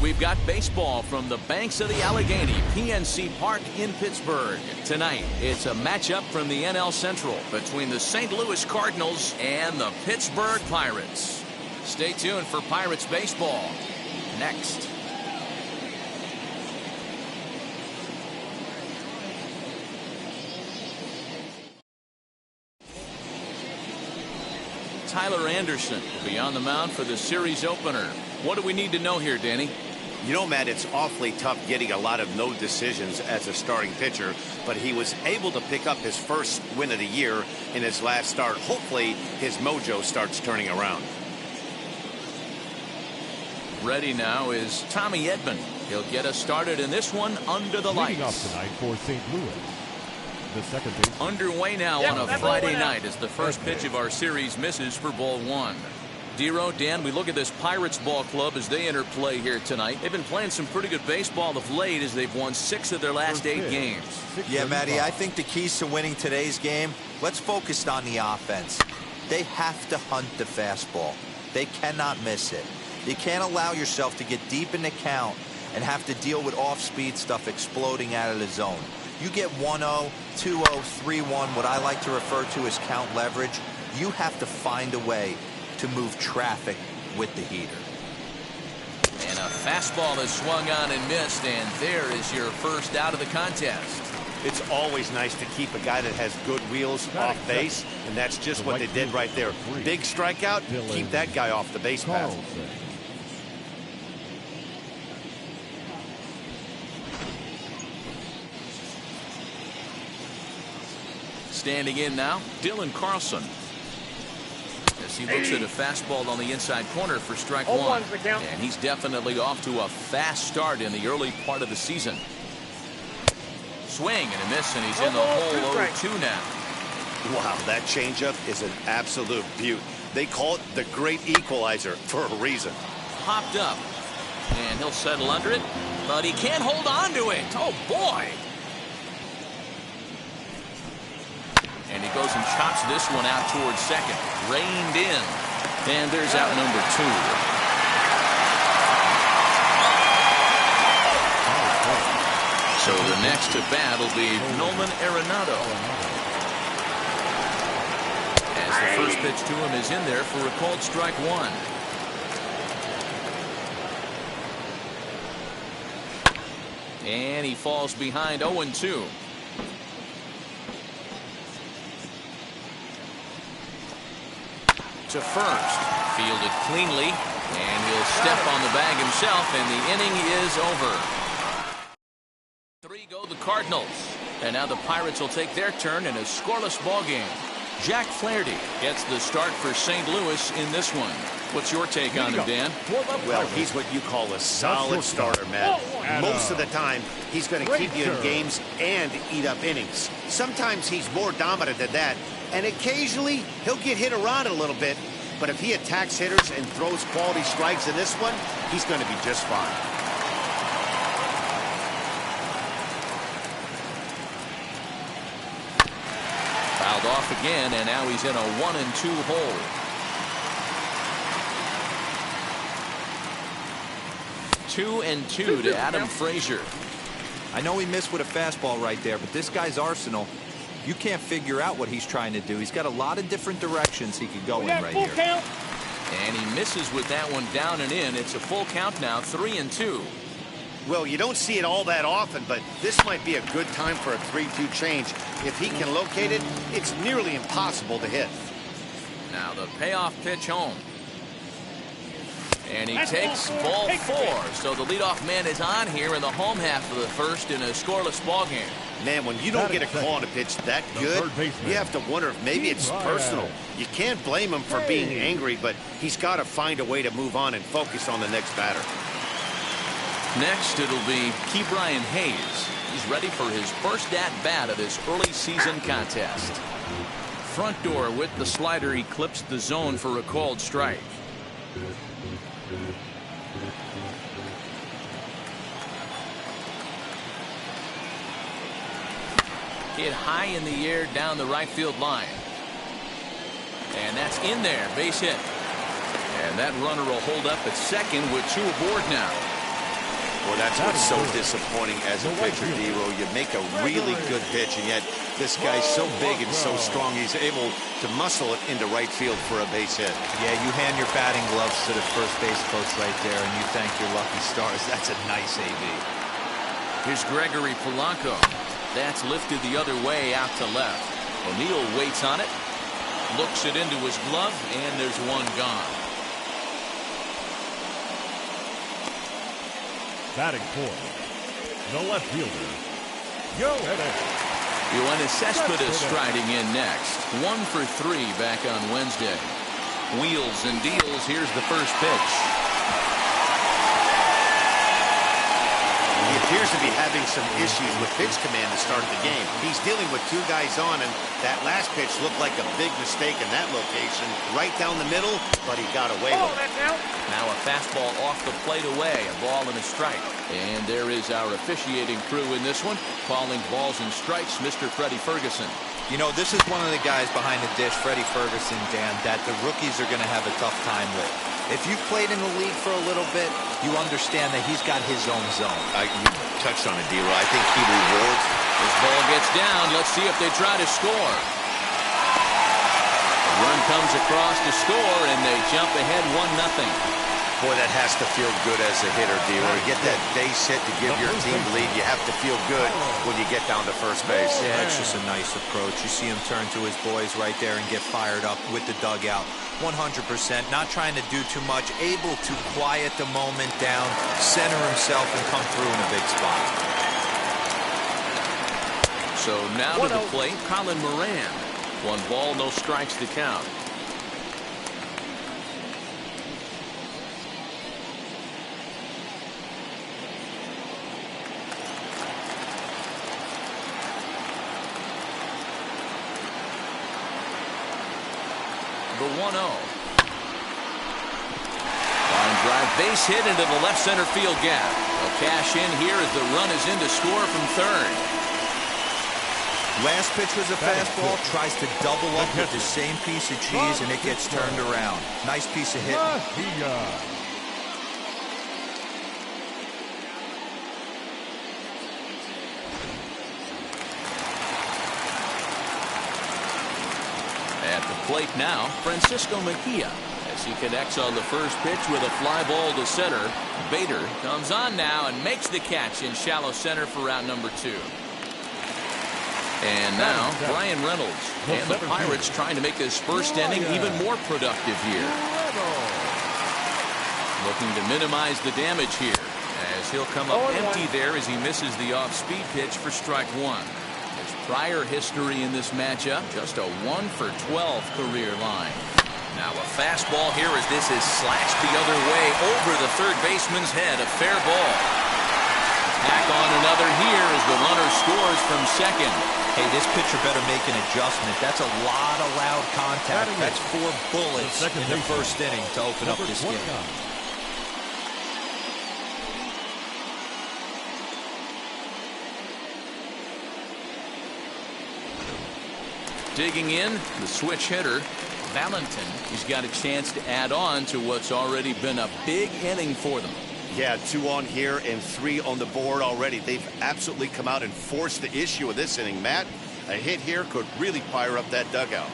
We've got baseball from the banks of the Allegheny, PNC Park in Pittsburgh. Tonight, it's a matchup from the NL Central between the St. Louis Cardinals and the Pittsburgh Pirates. Stay tuned for Pirates baseball next. Tyler Anderson will be on the mound for the series opener. What do we need to know here, Danny? You know, Matt, it's awfully tough getting a lot of no decisions as a starting pitcher, but he was able to pick up his first win of the year in his last start. Hopefully his mojo starts turning around. Ready now is Tommy Edman. He'll get us started in this one under the lights. Leading off tonight for St. Louis, the second base. Underway now on a Friday night as the first pitch of our series misses for ball one. Dero, Dan, we look at this Pirates ball club as they enter play here tonight. They've been playing some pretty good baseball of late as they've won 6 of their last 8 games. Yeah, Matty, I think the keys to winning today's game, let's focus on the offense. They have to hunt the fastball. They cannot miss it. You can't allow yourself to get deep in the count and have to deal with off-speed stuff exploding out of the zone. You get 1-0, 2-0, 3-1, what I like to refer to as count leverage. You have to find a way to move traffic with the heater. And a fastball is swung on and missed, and there is your first out of the contest. It's always nice to keep a guy that has good wheels off base, and that's just what they did right there. Big strikeout, keep that guy off the base path. Standing in now, Dylan Carlson. As he looks at a fastball on the inside corner for strike one. And he's definitely off to a fast start in the early part of the season. Swing and a miss, and he's in the hole 0-2 now. Wow, that changeup is an absolute beaut. They call it the great equalizer for a reason. Popped up, and he'll settle under it, but he can't hold on to it. Oh, boy. And he goes and chops this one out towards second. Reined in. And there's out number 2. So the next to bat will be Nolan Arenado. As the first pitch to him is in there for a called strike one. And he falls behind 0-2. To first, fielded cleanly, and he'll step on the bag himself, and the inning is over. 3 go the Cardinals, and now the Pirates will take their turn in a scoreless ball game. Jack Flaherty gets the start for St. Louis in this one. What's your take on him, Dan? Well, he's what you call a solid starter, Matt. Most of the time, he's going to keep you in games and eat up innings. Sometimes he's more dominant than that, and occasionally he'll get hit around a little bit. But if he attacks hitters and throws quality strikes in this one, he's going to be just fine. Fouled off again, and now he's in a 1-2 hole. 2-2 to Adam Frazier. I know he missed with a fastball right there, but this guy's arsenal, you can't figure out what he's trying to do. He's got a lot of different directions he could go in right here. Count. And he misses with that one down and in. It's a full count now, 3-2. Well, you don't see it all that often, but this might be a good time for a 3-2 change. If he can locate it, it's nearly impossible to hit. Now the payoff pitch home. And he takes ball 4. So the leadoff man is on here in the home half of the first in a scoreless ball game. Man, when you don't get a call on a pitch that good, you have to wonder if maybe it's personal. You can't blame him for being angry, but he's got to find a way to move on and focus on the next batter. Next, it'll be Ke'Bryan Hayes. He's ready for his first at-bat of this early season contest. Front door with the slider, he clips the zone for a called strike. Hit high in the air down the right field line. And that's in there, base hit. And that runner will hold up at second with 2 aboard now. Well, that's what's so disappointing as a pitcher, D-Ro. You make a really good pitch, and yet this guy's so big and so strong, he's able to muscle it into right field for a base hit. Yeah, you hand your batting gloves to the first base coach right there, and you thank your lucky stars. That's a nice AB. Here's Gregory Polanco. That's lifted the other way out to left. O'Neill waits on it, looks it into his glove, and there's one gone. Batting fourth, the left fielder, Yoenis Cespedes striding in next. 1 for 3 back on Wednesday. Wheels and deals. Here's the first pitch. He appears to be having some issues with pitch command to start the game. He's dealing with 2 guys on, and that last pitch looked like a big mistake in that location. Right down the middle, but he got away with it. Now a fastball off the plate away. A ball and a strike. And there is our officiating crew in this one, calling balls and strikes, Mr. Freddie Ferguson. You know, this is one of the guys behind the dish, Freddie Ferguson, Dan, that the rookies are going to have a tough time with. If you've played in the league for a little bit, you understand that he's got his own zone. You touched on it, D-Ro. I think he rewards. This ball gets down. Let's see if they try to score. A run comes across to score, and they jump ahead 1-0. Boy, that has to feel good as a hitter, D-Ro. To get that base hit to give your team the lead, you have to feel good when you get down to first base. Yeah, it's just a nice approach. You see him turn to his boys right there and get fired up with the dugout. 100%, not trying to do too much, able to quiet the moment down, center himself, and come through in a big spot. So now to the plate, Colin Moran. 1 ball, no strikes to count. The 1-0. Line drive, base hit into the left center field gap. They'll cash in here as the run is in to score from third. Last pitch was a fastball, tries to double up with the same piece of cheese, and it gets turned around. Nice piece of hitting. At the plate now, Francisco Mejia, as he connects on the first pitch with a fly ball to center. Bader comes on now and makes the catch in shallow center for out number 2. And now Brian Reynolds and the Pirates trying to make this first inning even more productive here. Looking to minimize the damage here, as he'll come up empty there as he misses the off-speed pitch for strike 1. His prior history in this matchup, just a 1 for 12 career line. Now a fastball here as this is slashed the other way over the third baseman's head. A fair ball. Tack on another here as the runner scores from second. Hey, this pitcher better make an adjustment. That's a lot of loud contact. That's 4 bullets in the first inning to open up this game. Digging in, the switch hitter, Valentin. He's got a chance to add on to what's already been a big inning for them. Yeah, 2 on here and 3 on the board already. They've absolutely come out and forced the issue of this inning, Matt. A hit here could really fire up that dugout.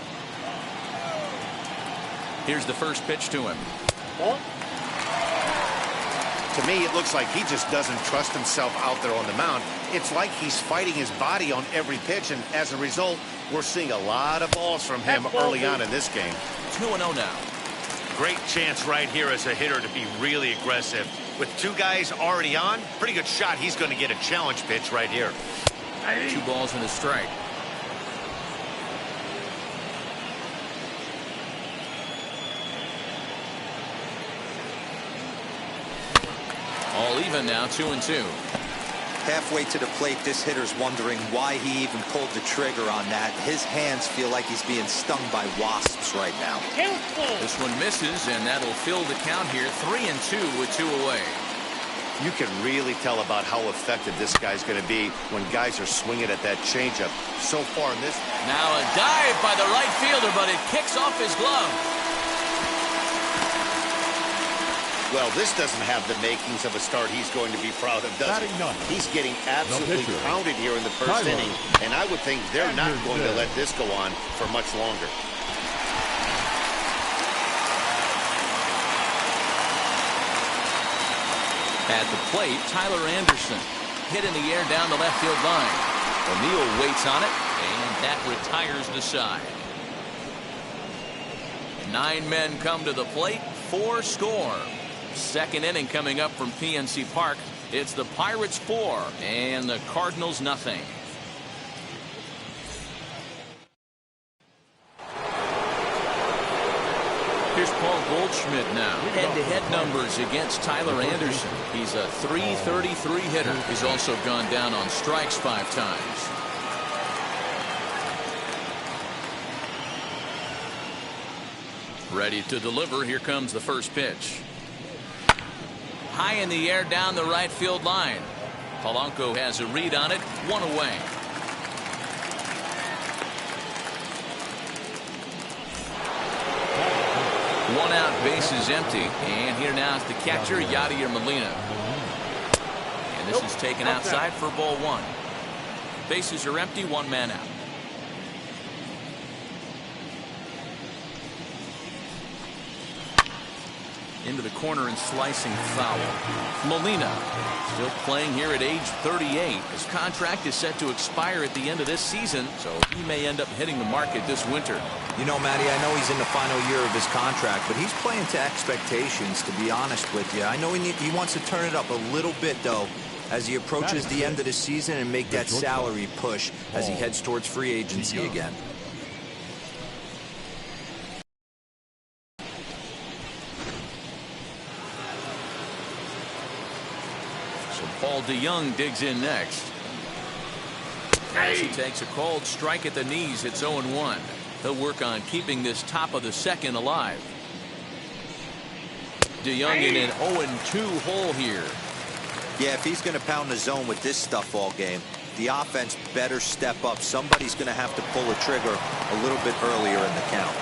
Here's the first pitch to him. To me, it looks like he just doesn't trust himself out there on the mound. It's like he's fighting his body on every pitch, and as a result, we're seeing a lot of balls from him early on in this game. 2-0 now. Great chance right here as a hitter to be really aggressive. With 2 guys already on, pretty good shot. He's going to get a challenge pitch right here. 2 balls and a strike. All even now, 2-2. Halfway to the plate, this hitter's wondering why he even pulled the trigger on that. His hands feel like he's being stung by wasps right now. This one misses, and that'll fill the count here. 3-2 with 2 away. You can really tell about how effective this guy's going to be when guys are swinging at that changeup. So far in this. Now a dive by the right fielder, but it kicks off his glove. Well, this doesn't have the makings of a start he's going to be proud of, does it? He's getting absolutely pounded here in the first inning, and I would think they're not going to let this go on for much longer. At the plate, Tyler Anderson. Hit in the air down the left field line. O'Neill waits on it, and that retires the side. 9 men come to the plate, 4 score. Second inning coming up from PNC Park. It's the Pirates 4 and the Cardinals nothing. Here's Paul Goldschmidt now. Head-to-head numbers against Tyler Anderson. He's a .333 hitter. He's also gone down on strikes 5 times. Ready to deliver. Here comes the first pitch. High in the air down the right field line. Polanco has a read on it. 1 away. One out, bases empty, and here now is the catcher, Yadier Molina. And this is taken outside for ball 1. Bases are empty, 1 man out. Into the corner and slicing foul. Molina still playing here at age 38. His contract is set to expire at the end of this season, so he may end up hitting the market this winter. You know, Matty, I know he's in the final year of his contract, but he's playing to expectations, to be honest with you. I know he wants to turn it up a little bit, though, as he approaches the end of the season and make that salary push as he heads towards free agency again. Paul DeYoung digs in next. As he takes a called strike at the knees, it's 0-1. He'll work on keeping this top of the second alive. DeYoung in an 0-2 hole here. Yeah, if he's going to pound the zone with this stuff all game, the offense better step up. Somebody's going to have to pull a trigger a little bit earlier in the count.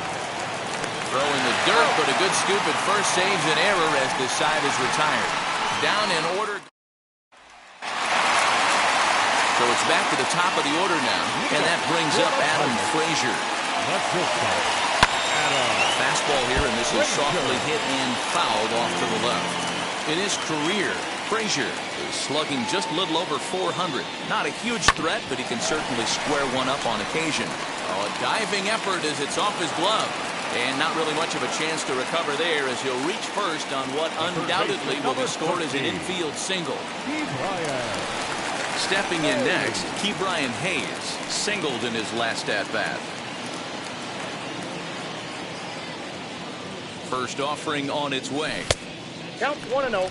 Throw in the dirt, but a good scoop at first saves an error as this side is retired. Down in order. So it's back to the top of the order now, and that brings up Adam Frazier. Fastball here, and this is softly hit and fouled off to the left. In his career, Frazier is slugging just a little over 400. Not a huge threat, but he can certainly square one up on occasion. Oh, a diving effort as it's off his glove. And not really much of a chance to recover there as he'll reach first on what undoubtedly will be scored as an infield single. Stepping in next, Ke'Bryan Hayes singled in his last at-bat. First offering on its way. Count 1-0.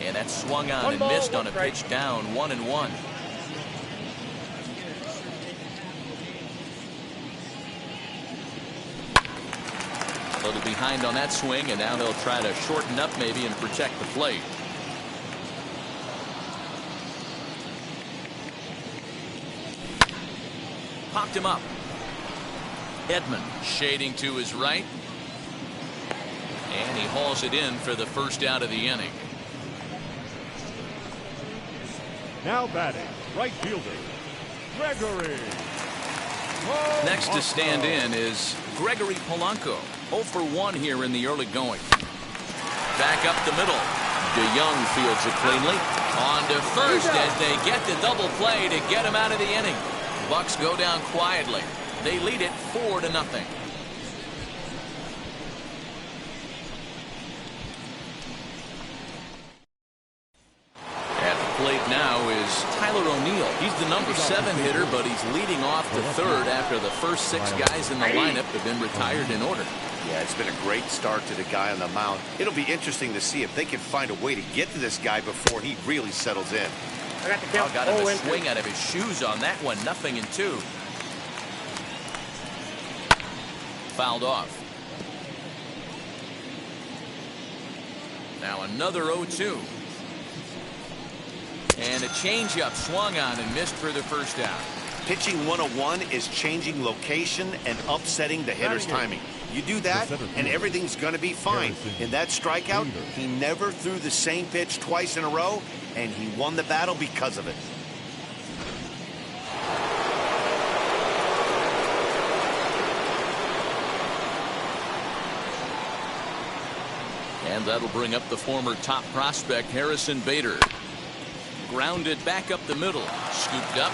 And that swung on and missed on a pitch down, 1-1. A little behind on that swing, and now he'll try to shorten up maybe and protect the plate. Popped him up. Edman shading to his right. And he hauls it in for the first out of the inning. Now batting, right fielder, Gregory. Next to stand in is Gregory Polanco. 0 for 1 here in the early going. Back up the middle. DeYoung fields it cleanly. On to first as they get the double play to get him out of the inning. Bucks go down quietly. They lead it 4-0. Plate now is Tyler O'Neill. He's the number 7 hitter, but he's leading off to third after the first 6 guys in the lineup have been retired in order. Yeah, it's been a great start to the guy on the mound. It'll be interesting to see if they can find a way to get to this guy before he really settles in. I got the count. Got him a swing out of his shoes on that one. 0-2. Fouled off. Now another 0-2. And a changeup swung on and missed for the first out. Pitching 101 is changing location and upsetting the hitter's timing. You do that, and everything's going to be fine. In that strikeout, he never threw the same pitch twice in a row, and he won the battle because of it. And that'll bring up the former top prospect, Harrison Bader. Grounded back up the middle. Scooped up.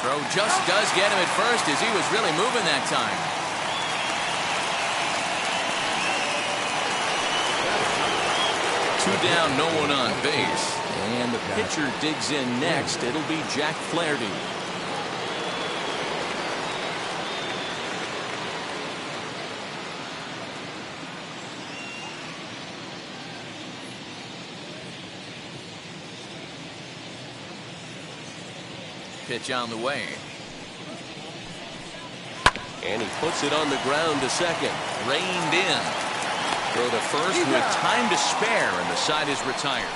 Throw just does get him at first as he was really moving that time. Two down, no one on base. And the pitcher digs in next. It'll be Jack Flaherty. Pitch on the way. And he puts it on the ground to second. Reined in. Throw to first with time to spare, and the side is retired.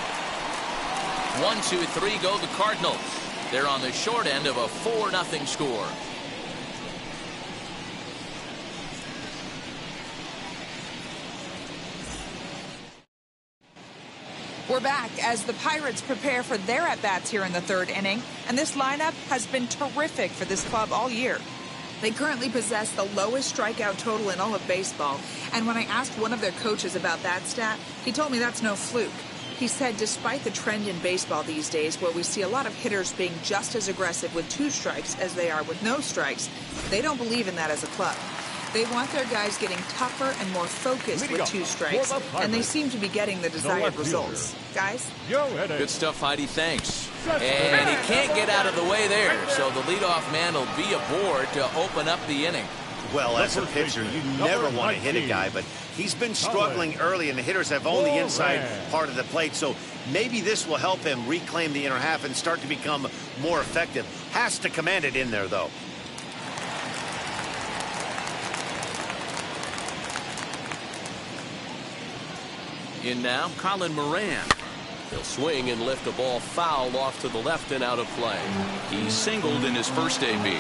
1, 2, 3 go the Cardinals. They're on the short end of a 4-0 score. We're back as the Pirates prepare for their at-bats here in the third inning, and this lineup has been terrific for this club all year. They currently possess the lowest strikeout total in all of baseball, and when I asked one of their coaches about that stat, he told me that's no fluke. He said despite the trend in baseball these days where we see a lot of hitters being just as aggressive with 2 strikes as they are with no strikes, they don't believe in that as a club. They want their guys getting tougher and more focused with 2 strikes, and they seem to be getting the desired results. Guys? Good stuff, Heidi. Thanks. And he can't get out of the way there, so the leadoff man will be aboard to open up the inning. Well, as a pitcher, you never want to hit a guy, but he's been struggling early, and the hitters have owned the inside part of the plate, so maybe this will help him reclaim the inner half and start to become more effective. Has to command it in there, though. In now, Colin Moran. He'll swing and lift a ball foul off to the left and out of play. He singled in his first AB.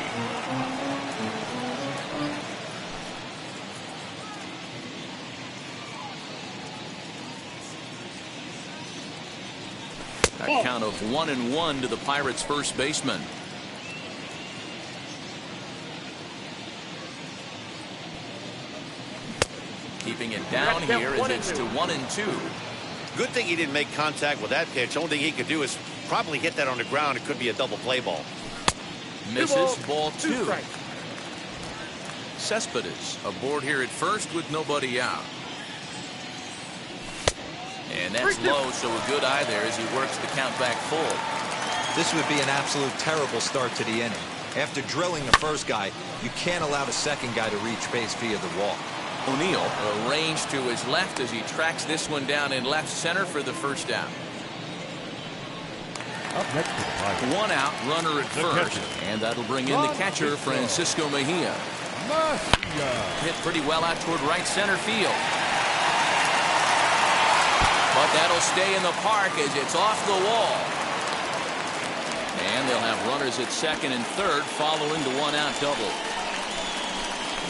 A count of 1-1 to the Pirates' first baseman. Keeping it down here as it's to 1-2. Good thing he didn't make contact with that pitch. Only thing he could do is probably hit that on the ground. It could be a double play ball. Misses ball 2. Cespedes aboard here at first with nobody out. And that's low, so a good eye there as he works the count back full. This would be an absolute terrible start to the inning. After drilling the first guy, you can't allow the second guy to reach base via the walk. O'Neill arranged to his left as he tracks this one down in left center for the first down. Up next to the Pirates. 1 out, runner at first, and that'll bring in the catcher, Francisco Mejia. Hit pretty well out toward right center field. But that'll stay in the park as it's off the wall. And they'll have runners at second and third following the 1-out double.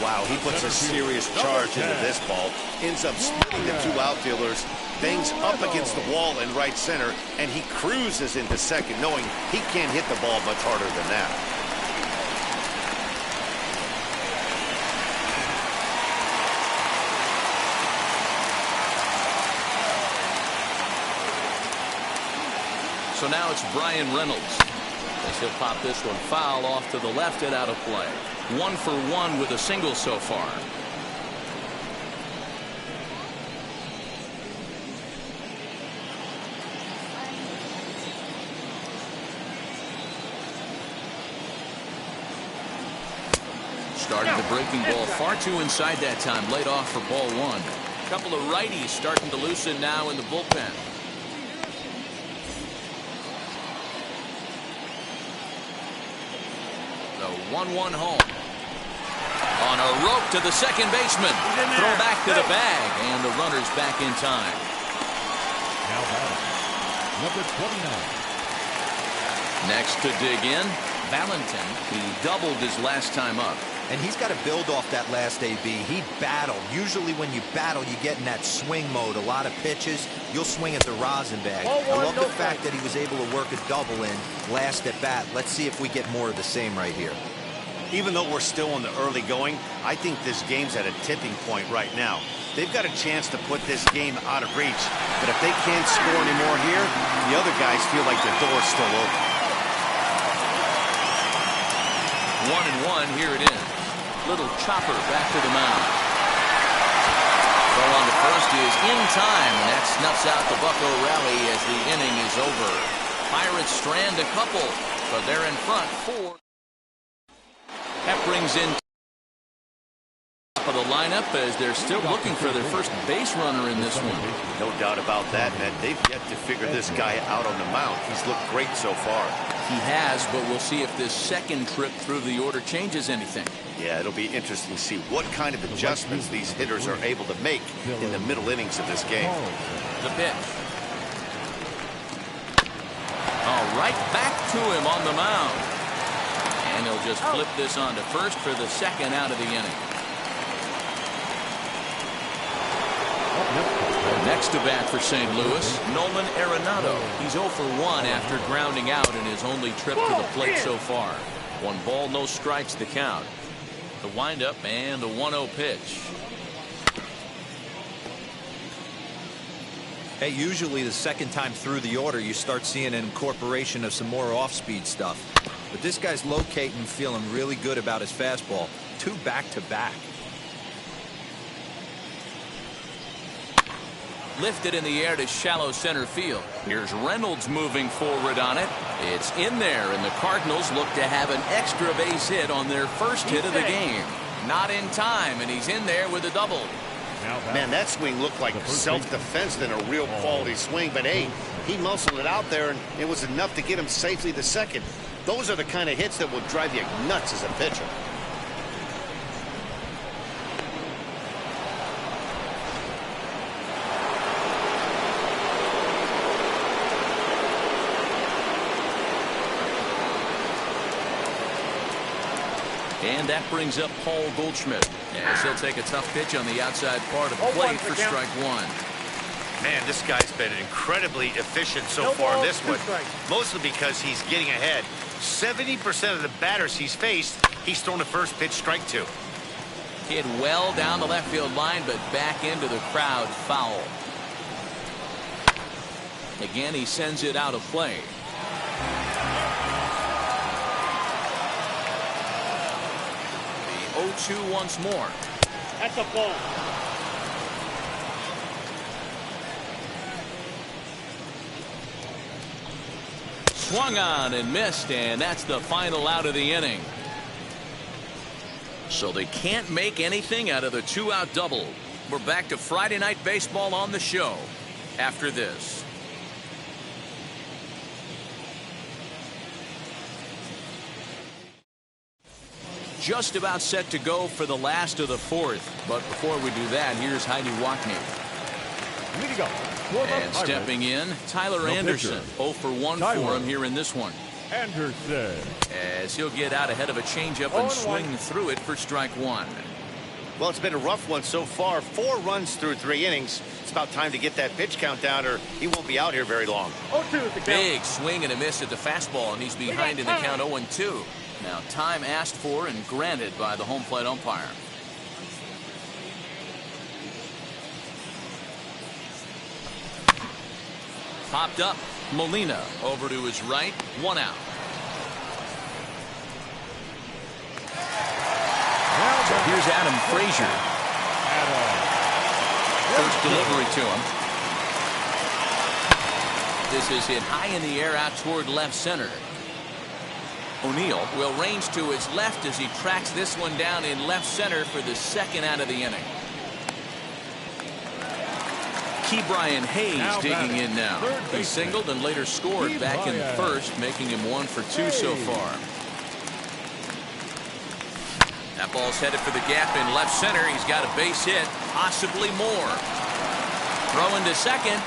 Wow, he puts a serious charge into this ball. Ends up splitting the 2 outfielders. Bangs up against the wall in right center, and he cruises into second, knowing he can't hit the ball much harder than that. So now it's Brian Reynolds as he'll pop this one foul off to the left and out of play. 1 for 1 with a single so far. Started the breaking ball far too inside that time. Laid off for ball 1. A couple of righties starting to loosen now in the bullpen. The 1-1 home. On a rope to the second baseman. Throw back to the bag, and the runner's back in time. Now batting, number 29. Next to dig in, Valentin. He doubled his last time up. And he's got to build off that last AB. He battled. Usually when you battle, you get in that swing mode. A lot of pitches, you'll swing at the rosin bag. I love the fact that he was able to work a double in last at bat. Let's see if we get more of the same right here. Even though we're still in the early going, I think this game's at a tipping point right now. They've got a chance to put this game out of reach. But if they can't score anymore here, the other guys feel like the door's still open. 1-1, here it is. Little chopper back to the mound. Throw on to first is in time, and that snuffs out the Bucco rally as the inning is over. Pirates strand a couple, but they're in front 4. That brings in top of the lineup as they're still looking for their first base runner in this one. No doubt about that, man. They've yet to figure this guy out on the mound. He's looked great so far. He has, but we'll see if this second trip through the order changes anything. Yeah, it'll be interesting to see what kind of adjustments these hitters are able to make in the middle innings of this game. The pitch. All right, back to him on the mound. And he'll just flip this on to first for the second out of the inning. Next to bat for St. Louis, Nolan Arenado. He's 0 for 1 after grounding out in his only trip to the plate so far. 1 ball, no strikes the count. The windup and the 1-0 pitch. Hey, usually the second time through the order, you start seeing an incorporation of some more off-speed stuff. But this guy's locating, feeling really good about his fastball. 2 back-to-back. Lifted in the air to shallow center field. Here's Reynolds moving forward on it. It's in there, and the Cardinals look to have an extra base hit on their first hit of the game. Not in time, and he's in there with a double. Man, that swing looked like self-defense than a real quality swing, but hey, he muscled it out there, and it was enough to get him safely to second. Those are the kind of hits that will drive you nuts as a pitcher. And that brings up Paul Goldschmidt as he'll take a tough pitch on the outside part of the plate for strike 1. Man, this guy's been incredibly efficient so far in this one, mostly because he's getting ahead. 70% of the batters he's faced, he's thrown the first pitch, strike 2. Hit well down the left field line, but back into the crowd, foul. Again, he sends it out of play. The 0-2 once more. That's a ball. Swung on and missed, and that's the final out of the inning. So they can't make anything out of the 2-out double. We're back to Friday Night Baseball on the show after this. Just about set to go for the last of the 4th. But before we do that, here's Heidi Wackney. Way to go. And stepping in, Tyler Anderson. 0 for 1 for him here in this one. Anderson. As he'll get out ahead of a changeup and swing through it for strike 1. Well, it's been a rough one so far. 4 runs through 3 innings. It's about time to get that pitch count down, or he won't be out here very long. 0-2 at the count. Big swing and a miss at the fastball, and he's behind in the count 0-2. Now, time asked for and granted by the home plate umpire. Popped up. Molina over to his right. 1 out. So here's Adam Frazier. First delivery to him. This is hit high in the air out toward left center. O'Neill will range to his left as he tracks this one down in left center for the second out of the inning. Ke'Bryan Hayes digging in now. He singled and later scored back in the first, making him 1 for 2 so far. That ball's headed for the gap in left center. He's got a base hit, possibly more. Throwing to second.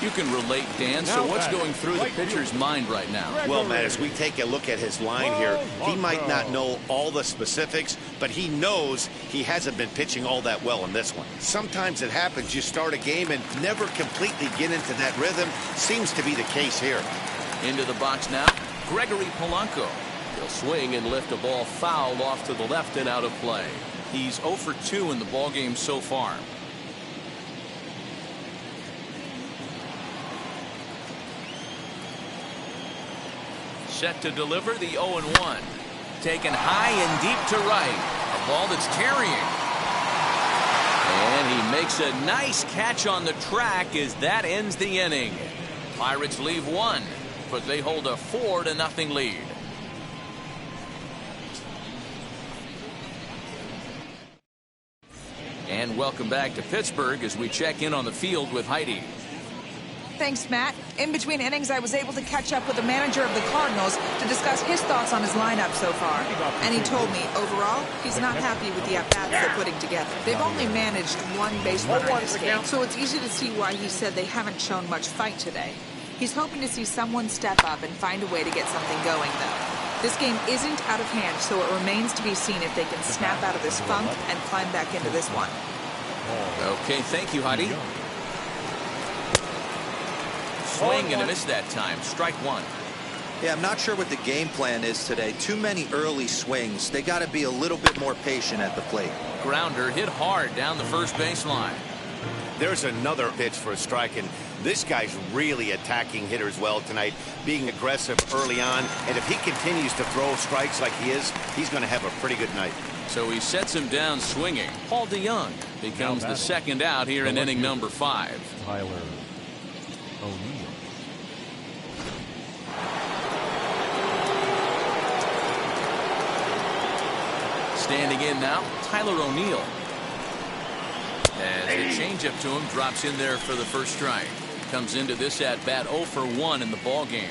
You can relate, Dan. So what's going through the pitcher's mind right now? Well, Matt, as we take a look at his line here, he might not know all the specifics, but he knows he hasn't been pitching all that well in this one. Sometimes it happens. You start a game and never completely get into that rhythm. Seems to be the case here. Into the box now, Gregory Polanco. He'll swing and lift a ball foul off to the left and out of play. He's 0 for 2 in the ballgame so far. Set to deliver the 0-1. Taken high and deep to right. A ball that's carrying. And he makes a nice catch on the track as that ends the inning. Pirates leave one, but they hold a 4-0 lead. And welcome back to Pittsburgh as we check in on the field with Heidi. Thanks, Matt. In between innings, I was able to catch up with the manager of the Cardinals to discuss his thoughts on his lineup so far. And he told me, overall, he's not happy with the at-bats they're putting together. They've only managed one base runner in this game, so it's easy to see why he said they haven't shown much fight today. He's hoping to see someone step up and find a way to get something going, though. This game isn't out of hand, so it remains to be seen if they can snap out of this funk and climb back into this one. Okay, thank you, Heidi. Swing and a miss that time. Strike one. Yeah, I'm not sure what the game plan is today. Too many early swings. They got to be a little bit more patient at the plate. Grounder hit hard down the first baseline. There's another pitch for a strike, and this guy's really attacking hitters well tonight, being aggressive early on. And if he continues to throw strikes like he is, he's going to have a pretty good night. So he sets him down swinging. Paul DeYoung becomes the second out here in inning number 5. Tyler O'Neill. Standing in now, Tyler O'Neill. As the changeup to him drops in there for the first strike. Comes into this at bat 0 for 1 in the ball game.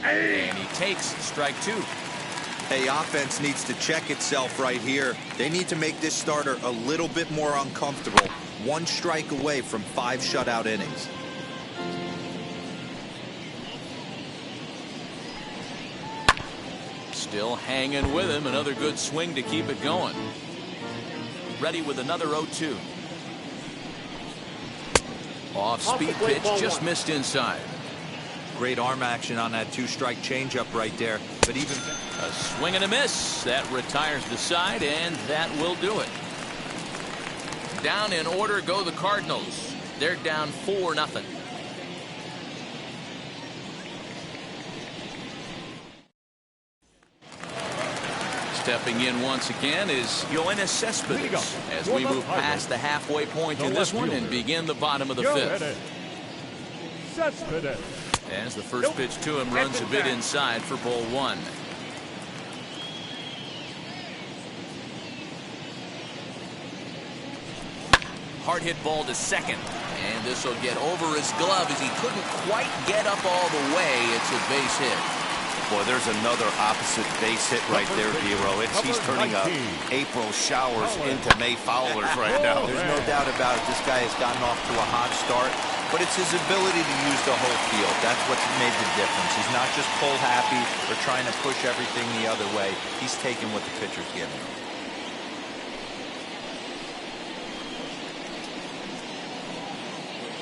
And he takes strike 2. Hey, offense needs to check itself right here. They need to make this starter a little bit more uncomfortable. 1 strike away from 5 shutout innings. Still hanging with him. Another good swing to keep it going. Ready with another 0-2. Off speed pitch, just missed inside. Great arm action on that 2-strike changeup right there. But even a swing and a miss. That retires the side, and that will do it. Down in order go the Cardinals. They're down 4-0. Stepping in once again is Yoenis Cespedes as we move past the halfway point in this one and begin the bottom of the 5th. As the first pitch to him runs a bit inside for ball 1. Hard hit ball to second, and this will get over his glove as he couldn't quite get up all the way. It's a base hit. Boy, there's another opposite base hit right there, Hero. He's turning April showers into May foulers right now. There's no doubt about it. This guy has gotten off to a hot start, but it's his ability to use the whole field. That's what's made the difference. He's not just pull happy or trying to push everything the other way. He's taking what the pitcher's giving him.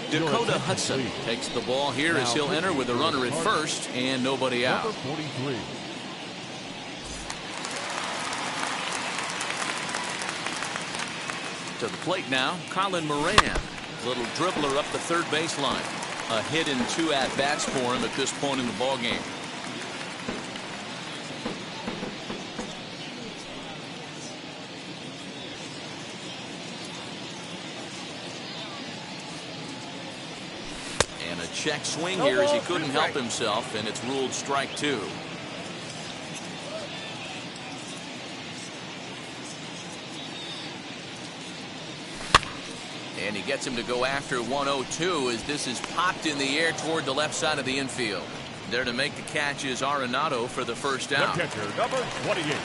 Dakota Hudson takes the ball here as he'll enter with a runner at first and nobody out. Number 43. To the plate now, Colin Moran. Little dribbler up the third baseline. A hit and 2 at-bats for him at this point in the ball game. And a check swing here as he couldn't help himself, and it's ruled strike 2. And he gets him to go after 1-0-2 as this is popped in the air toward the left side of the infield. There to make the catch is Arenado for the first out. The catcher, number 28.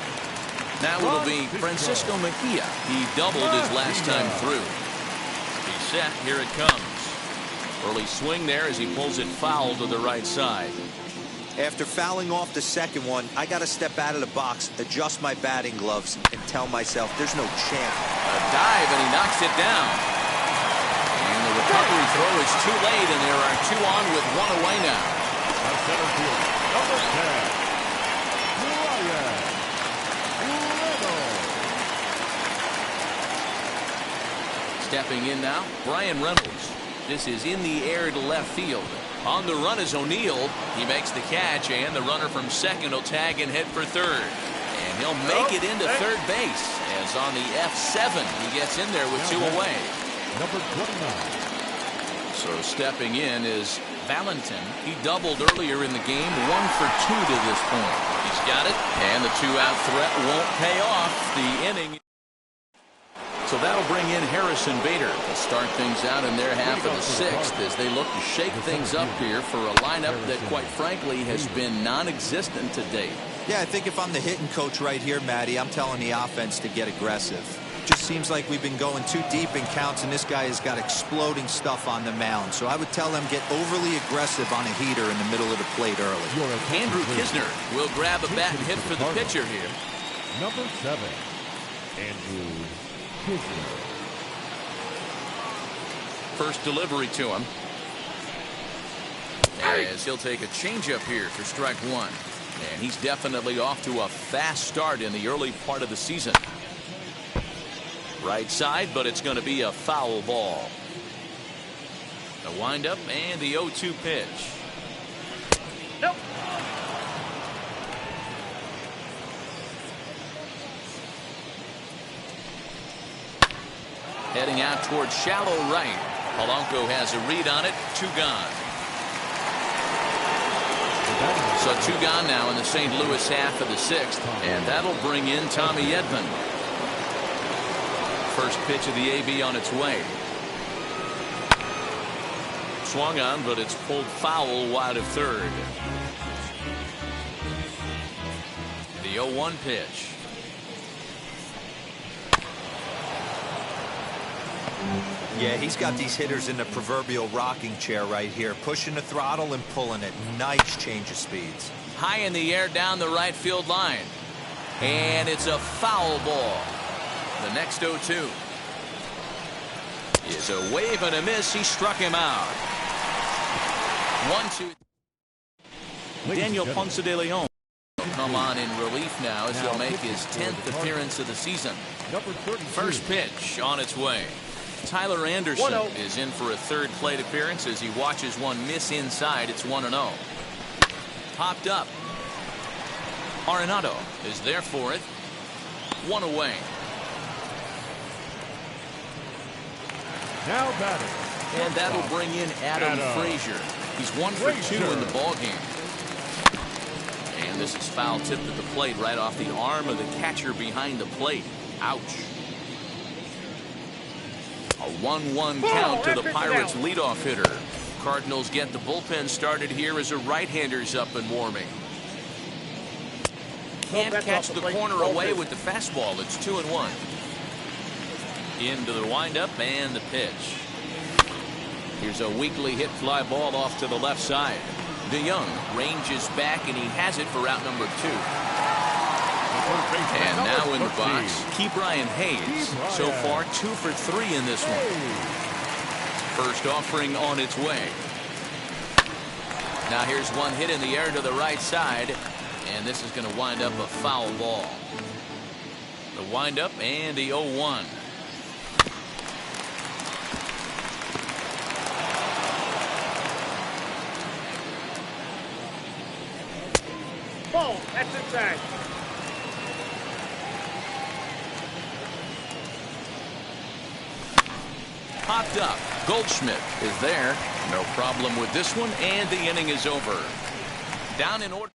Now it'll be Francisco Mejia. He doubled his last time through. He's set. Here it comes. Early swing there as he pulls it foul to the right side. After fouling off the second one, I got to step out of the box, adjust my batting gloves, and tell myself there's no chance. A dive, and he knocks it down. And the recovery throw is too late, and there are 2 on with 1 away now. Center field, number 10, Brian Reynolds. Stepping in now, Brian Reynolds. This is in the air to left field. On the run is O'Neill. He makes the catch, and the runner from second will tag and head for third. And he'll make it into third base, as on the F7, he gets in there with 2 away. Number 29. So stepping in is Valentin. He doubled earlier in the game, 1 for 2 to this point. He's got it, and the 2-out threat won't pay off. The inning. So that'll bring in Harrison Bader to start things out in their half of the 6th as they look to shake things up here for a lineup that, quite frankly, has been non-existent to date. Yeah, I think if I'm the hitting coach right here, Matty, I'm telling the offense to get aggressive. Just seems like we've been going too deep in counts, and this guy has got exploding stuff on the mound. So I would tell them get overly aggressive on a heater in the middle of the plate early. Andrew Kisner will grab a bat and hit for the pitcher here. Number 7, Andrew Kisner. First delivery to him. As he'll take a changeup here for strike 1. And he's definitely off to a fast start in the early part of the season. Right side, but it's going to be a foul ball. The windup and the 0-2 pitch. Nope. Heading out towards shallow right. Polanco has a read on it. 2 gone. So 2 gone now in the St. Louis half of the 6th. And that'll bring in Tommy Edman. First pitch of the AB on its way. Swung on, but it's pulled foul wide of third. The 0-1 pitch. Yeah, he's got these hitters in the proverbial rocking chair right here, pushing the throttle and pulling it. Nice change of speeds. High in the air down the right field line. And it's a foul ball. The next 0-2 is a wave and a miss. He struck him out. 1-2. Daniel Ponce de Leon will come on in relief now as he'll make his 10th appearance of the season. First pitch on its way. Tyler Anderson is in for a third plate appearance as he watches one miss inside. It's 1-0. Popped up. Arenado is there for it. 1 away. Now batting. And that'll bring in Adam Frazier. He's 1 for 2 in the ballgame. And this is foul tipped at the plate right off the arm of the catcher behind the plate. Ouch. A 1-1 count to the Pirates' leadoff hitter. Cardinals get the bullpen started here as a right-hander's up and warming. Can't catch the corner away with the fastball. It's 2-1. Into the windup and the pitch. Here's a weakly hit fly ball off to the left side. DeYoung ranges back and he has it for out number 2. And now in the box, Ke'Bryan Hayes. So far 2 for 3 in this one. First offering on its way. Now here's one hit in the air to the right side. And this is going to wind up a foul ball. The windup and the 0-1. Ball. That's inside. Popped up. Goldschmidt is there. No problem with this one, and the inning is over. Down in order.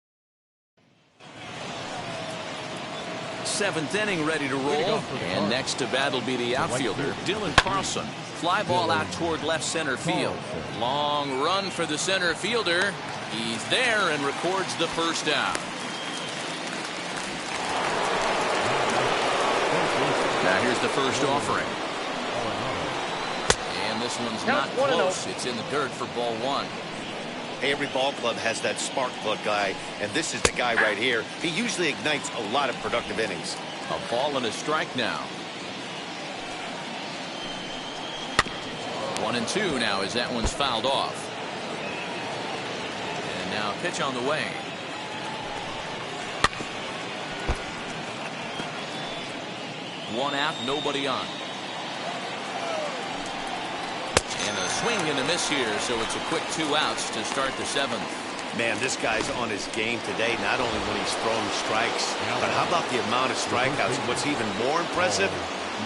7th inning ready to roll. And next to bat will be the outfielder, Dylan Carlson. Fly ball out toward left center field. Long run for the center fielder. He's there and records the first out. Now here's the first offering. And this one's not close. It's in the dirt for ball one. Hey, every ball club has that spark plug guy, and this is the guy right here. He usually ignites a lot of productive innings. A ball and a strike now. 1-2 now as that one's fouled off. And now pitch on the way. One out, nobody on. And a swing and a miss here, so it's a quick 2 outs to start the 7th. Man, this guy's on his game today, not only when he's throwing strikes, but how about the amount of strikeouts? What's even more impressive,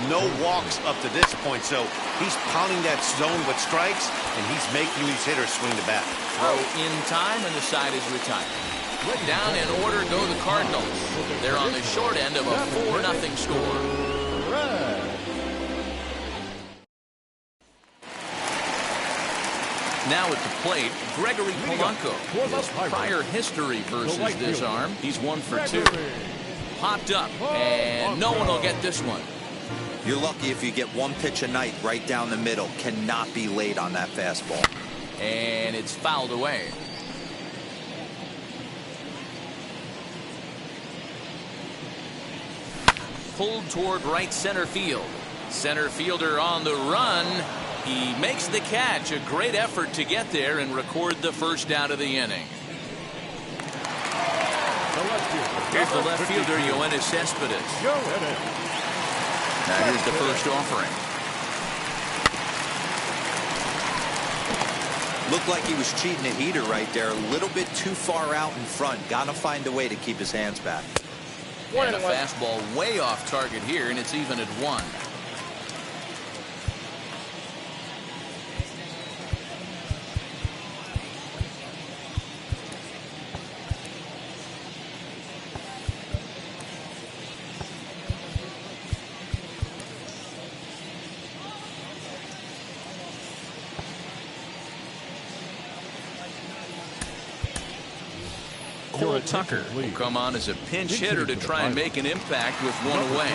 no walks up to this point. So he's pounding that zone with strikes, and he's making these hitters swing the bat. Throw in time, and the side is retired. Down in order go the Cardinals. They're on the short end of a 4-0 score. Now at the plate, Gregory Polanco. His prior history versus this arm, he's 1 for 2. Popped up, and no one will get this one. You're lucky if you get one pitch a night right down the middle. Cannot be late on that fastball. And it's fouled away. Pulled toward right center field. Center fielder on the run. He makes the catch. A great effort to get there and record the first out of the inning. Here's the left fielder, Yoenis Cespedes. Now here's the first offering. Looked like he was cheating a heater right there. A little bit too far out in front. Gotta find a way to keep his hands back. And a fastball way off target here, and it's even at 1. Cole Tucker will come on as a pinch hitter to try and make an impact with one away.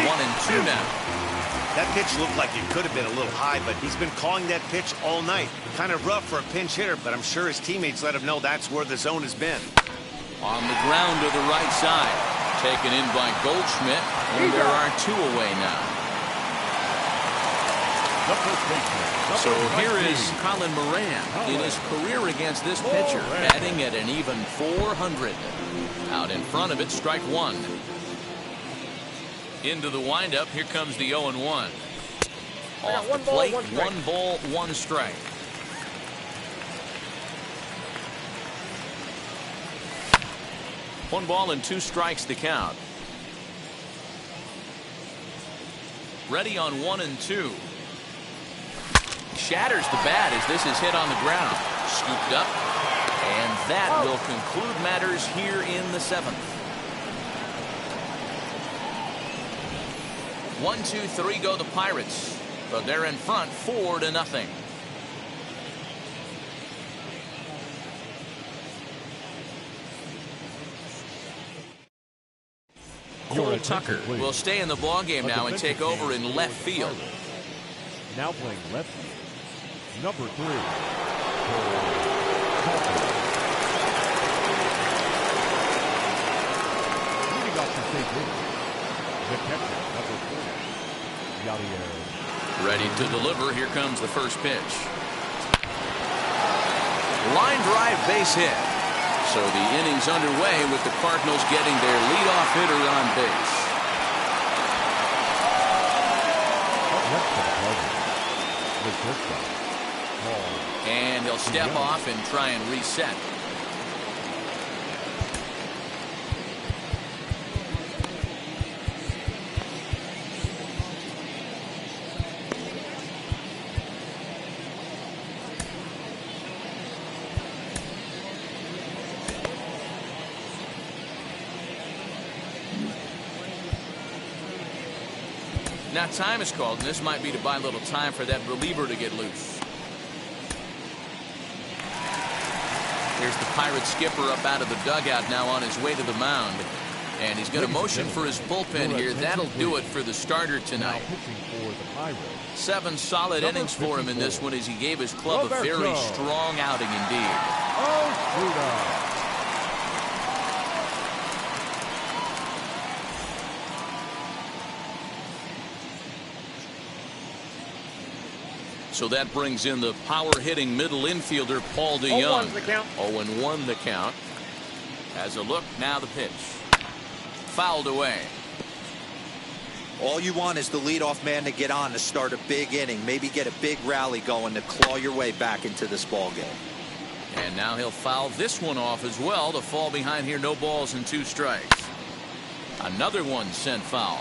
1-2 now. That pitch looked like it could have been a little high, but he's been calling that pitch all night. Kind of rough for a pinch hitter, but I'm sure his teammates let him know that's where the zone has been. On the ground to the right side. Taken in by Goldschmidt, and there are 2 away now. So here is Colin Moran in his career against this pitcher, batting at an even .400. Out in front of it, strike 1. Into the windup, here comes the 0-1. Off the plate, 1 ball, 1 strike. One ball and 2 strikes to count. Ready on 1-2. Shatters the bat as this is hit on the ground. Scooped up. And that will conclude matters here in the 7th. 1-2-3 go the Pirates. But they're in front 4-0. Cole Tucker will stay in the ballgame now and take over in left field. Now playing left field, number 3, Cole Tucker. Leading off the state league, the catcher, number 4, Yadier. Ready to deliver. Here comes the first pitch. Line drive, base hit. So the inning's underway with the Cardinals getting their leadoff hitter on base. And he'll step off and try and reset. Now time is called, and this might be to buy a little time for that reliever to get loose. Here's the Pirate skipper up out of the dugout now on his way to the mound. And he's going to motion for his bullpen here. That'll do it for the starter tonight. 7 solid innings for him in this one as he gave his club a very strong outing indeed. So that brings in the power-hitting middle infielder, Paul DeYoung. 0-1 the count. As a look, now the pitch. Fouled away. All you want is the leadoff man to get on to start a big inning. Maybe get a big rally going to claw your way back into this ball game. And now he'll foul this one off as well to fall behind here. No balls and 2 strikes. Another one sent foul.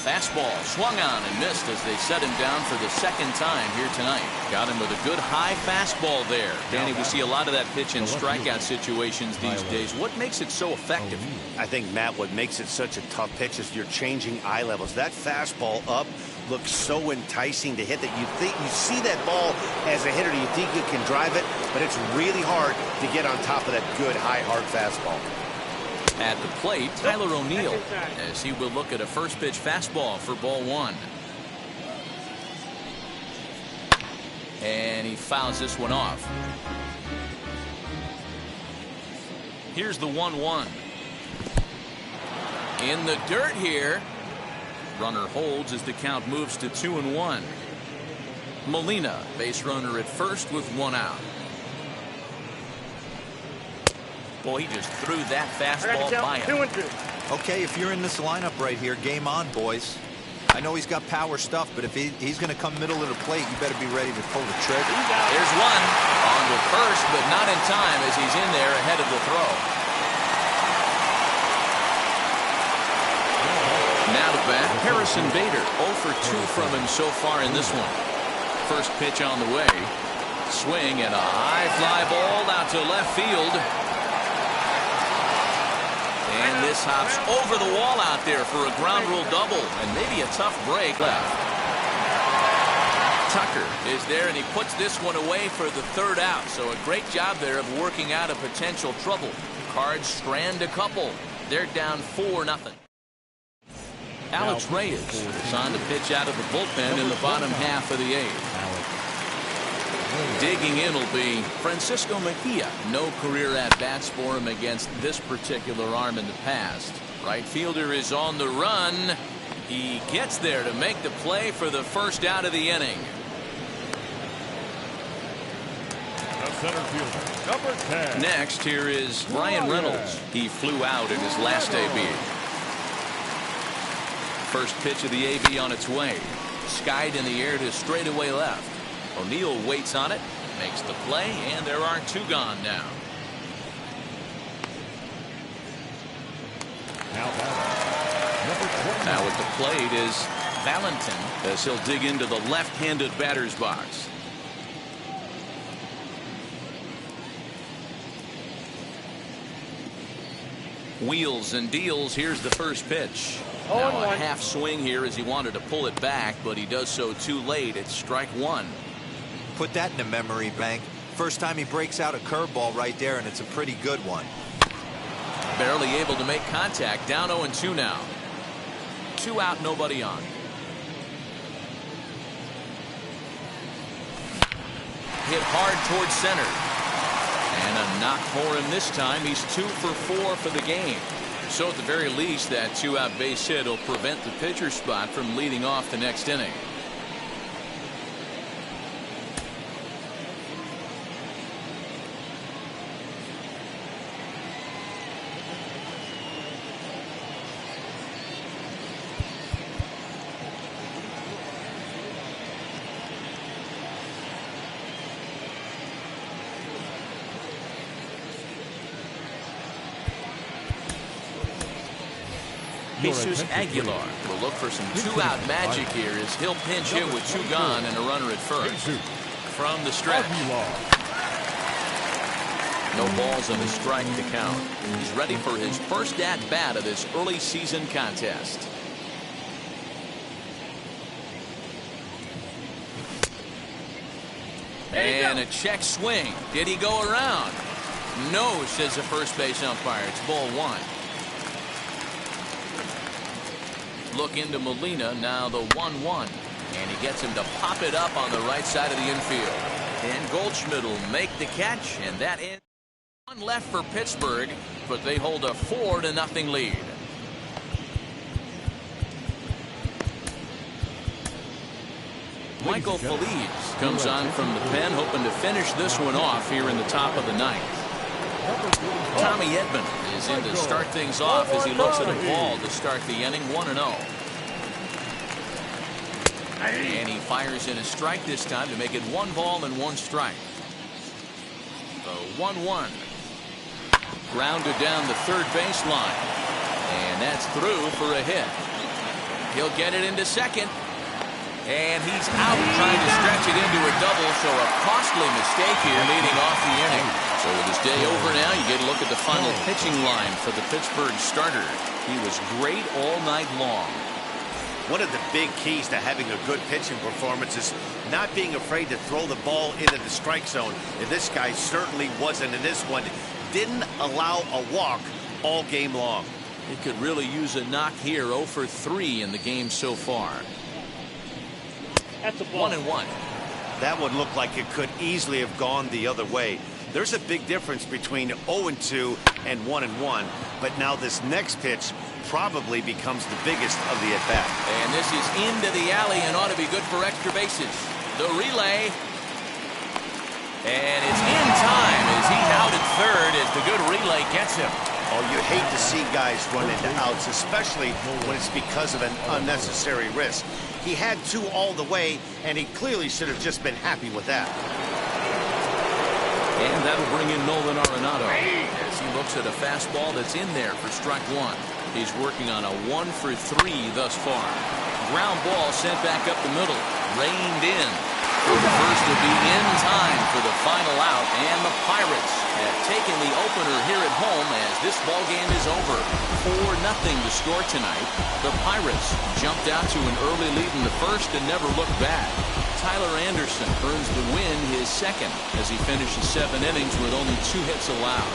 Fastball swung on and missed as they set him down for the 2nd time here tonight. Got him with a good high fastball there. Danny, we see a lot of that pitch in strikeout situations these days. What makes it so effective? I think, Matt, what makes it such a tough pitch is you're changing eye levels. That fastball up looks so enticing to hit that you think you see that ball as a hitter, you think you can drive it, but it's really hard to get on top of that good high hard fastball. At the plate, Tyler O'Neill, as he will look at a first pitch fastball for ball 1. And he fouls this one off. Here's the 1-1. In the dirt here. Runner holds as the count moves to 2-1. Molina, base runner at first with 1 out. Boy, he just threw that fastball by him. 2-2. Okay, if you're in this lineup right here, game on, boys. I know he's got power stuff, but if he's going to come middle of the plate, you better be ready to pull the trigger. There's one on the first, but not in time as he's in there ahead of the throw. Now to bat, Harrison Bader. 0 for 2 from him so far in this one. First pitch on the way. Swing and a high fly ball out to left field. And this hops over the wall out there for a ground rule double, and maybe a tough break left. Tucker is there, and he puts this one away for the 3rd out. So a great job there of working out a potential trouble. Cards strand a couple. They're down 4-0. Alex Reyes is on to pitch out of the bullpen in the bottom half of the 8th. Digging in will be Francisco Mejia. No career at-bats for him against this particular arm in the past. Right fielder is on the run. He gets there to make the play for the 1st out of the inning. The center fielder, number 10. Next, here is Ryan Reynolds. He flew out in his last AB. First pitch of the AB on its way. Skied in the air to straightaway left. O'Neill waits on it, makes the play, and there are 2 gone now. Now at the plate is Valentin as he'll dig into the left-handed batter's box. Wheels and deals. Here's the first pitch. Now a half swing here as he wanted to pull it back, but he does so too late. It's strike 1. Put that in the memory bank. First time he breaks out a curveball right there, and it's a pretty good one. Barely able to make contact. Down 0-2 now. 2 out, nobody on. Hit hard towards center. And a knock for him this time. He's 2 for 4 for the game. So at the very least, that 2-out base hit will prevent the pitcher spot from leading off the next inning. Jesus Aguilar will look for some 2-out magic here as he'll pinch hit with 2 gone and a runner at first. From the stretch. No balls and a strike to count. He's ready for his first at-bat of this early season contest. And a check swing. Did he go around? No, says the first base umpire. It's ball one. Look into Molina, now the 1-1. And he gets him to pop it up on the right side of the infield. And Goldschmidt will make the catch, and that ends. One left for Pittsburgh, but they hold a 4-0 lead. Michael Feliz comes on from the pen, hoping to finish this one off here in the top of the ninth. Tommy Edman is in to start things off as he looks at a ball to start the inning. 1-0. And he fires in a strike this time to make it 1 ball and 1 strike. The 1-1. Grounded down the third baseline. And that's through for a hit. He'll get it into second. And he's out trying to stretch it into a double, so a costly mistake here leading off the inning. So with his day over now, you get a look at the final pitching line for the Pittsburgh starter. He was great all night long. One of the big keys to having a good pitching performance is not being afraid to throw the ball into the strike zone. And this guy certainly wasn't in this one. Didn't allow a walk all game long. He could really use a knock here. 0 for 3 in the game so far. That's a ball. 1-1. That one looked like it could easily have gone the other way. There's a big difference between 0-2 and 1-1. But now this next pitch probably becomes the biggest of the at-bat. And this is into the alley and ought to be good for extra bases. The relay. And it's in time as he's out at third as the good relay gets him. Oh, you hate to see guys run into outs, especially when it's because of an unnecessary risk. He had 2 all the way, and he clearly should have just been happy with that. And that'll bring in Nolan Arenado as he looks at a fastball that's in there for strike 1. He's working on a 1 for 3 thus far. Ground ball sent back up the middle. Reined in. The first will be in time for the final out, and the Pirates have taken the opener here at home as this ball game is over. 4-0 to score tonight. The Pirates jumped out to an early lead in the first and never looked back. Tyler Anderson earns the win, his second, as he finishes 7 innings with only 2 hits allowed.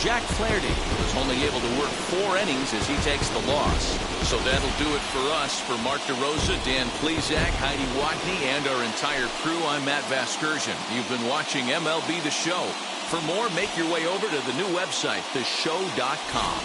Jack Flaherty was only able to work 4 innings as he takes the loss. So that'll do it for us. For Mark DeRosa, Dan Plesac, Heidi Watney, and our entire crew, I'm Matt Vasgersian. You've been watching MLB The Show. For more, make your way over to the new website, theshow.com.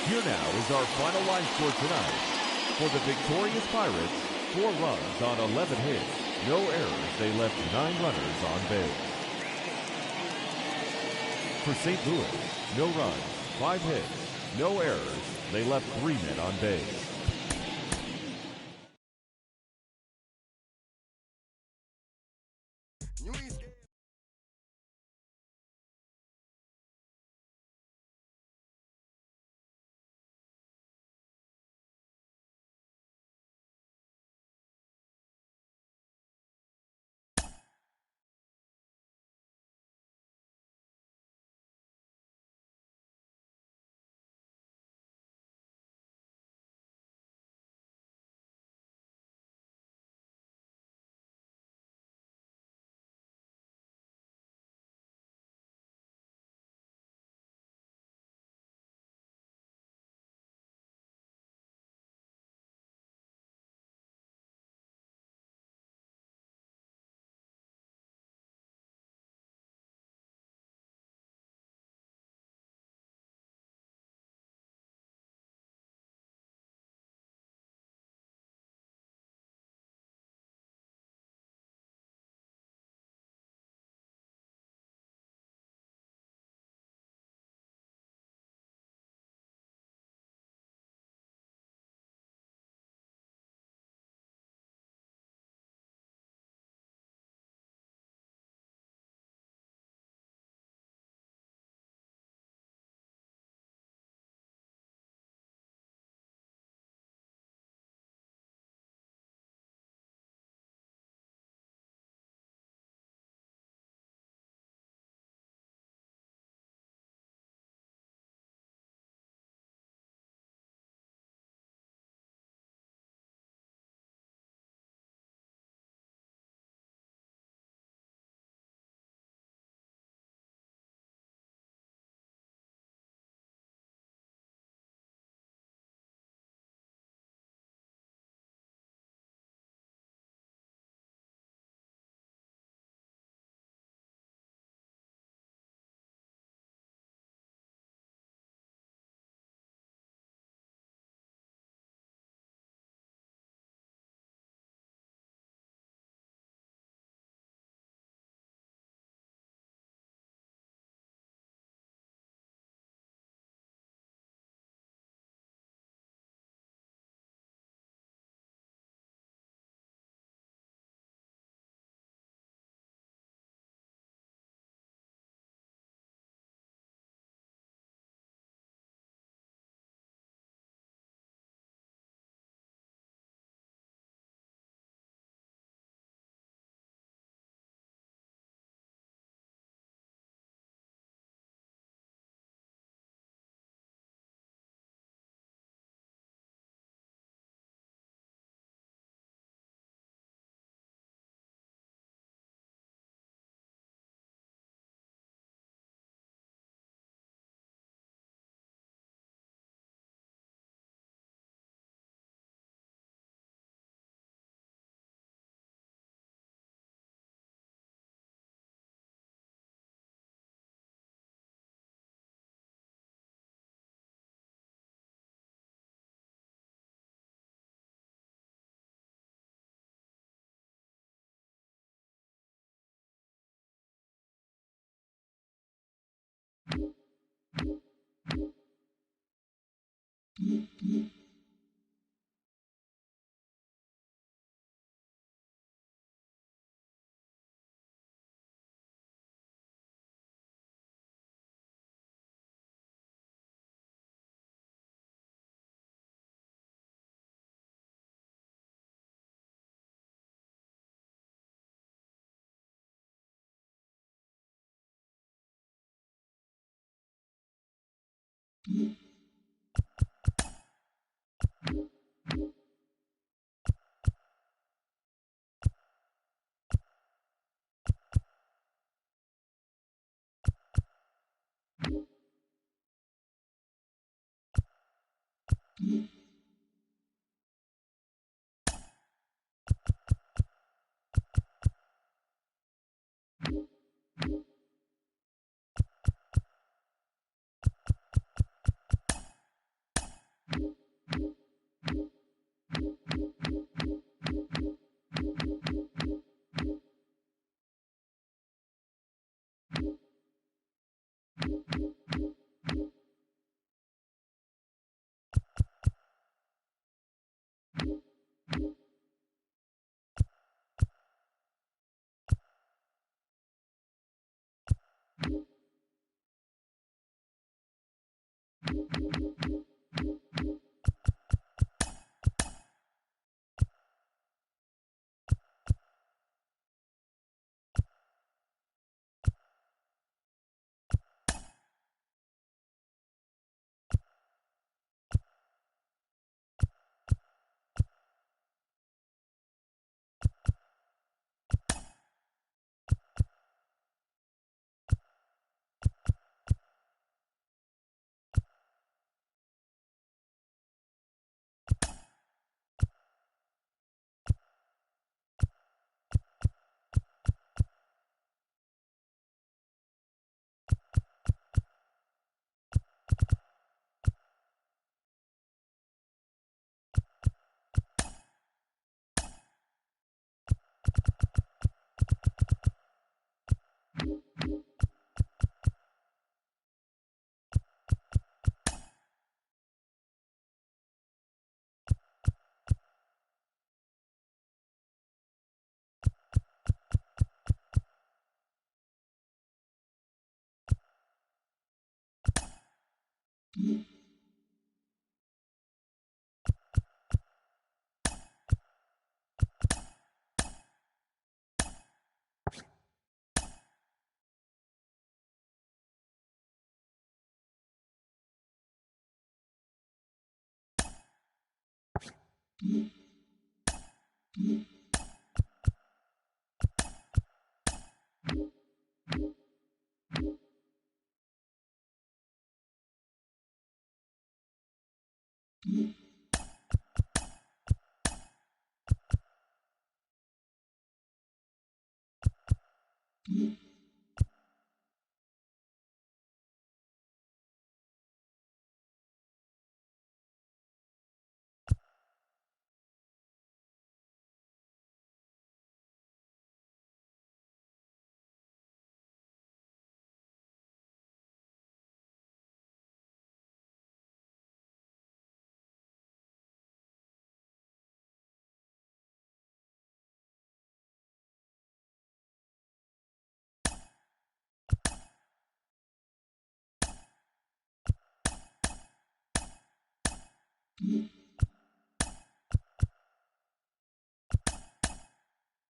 Here now is our final line score tonight. For the victorious Pirates, 4 runs on 11 hits. No errors. They left 9 runners on base. For St. Louis, no runs, 5 hits. No errors. They left 3 men on base.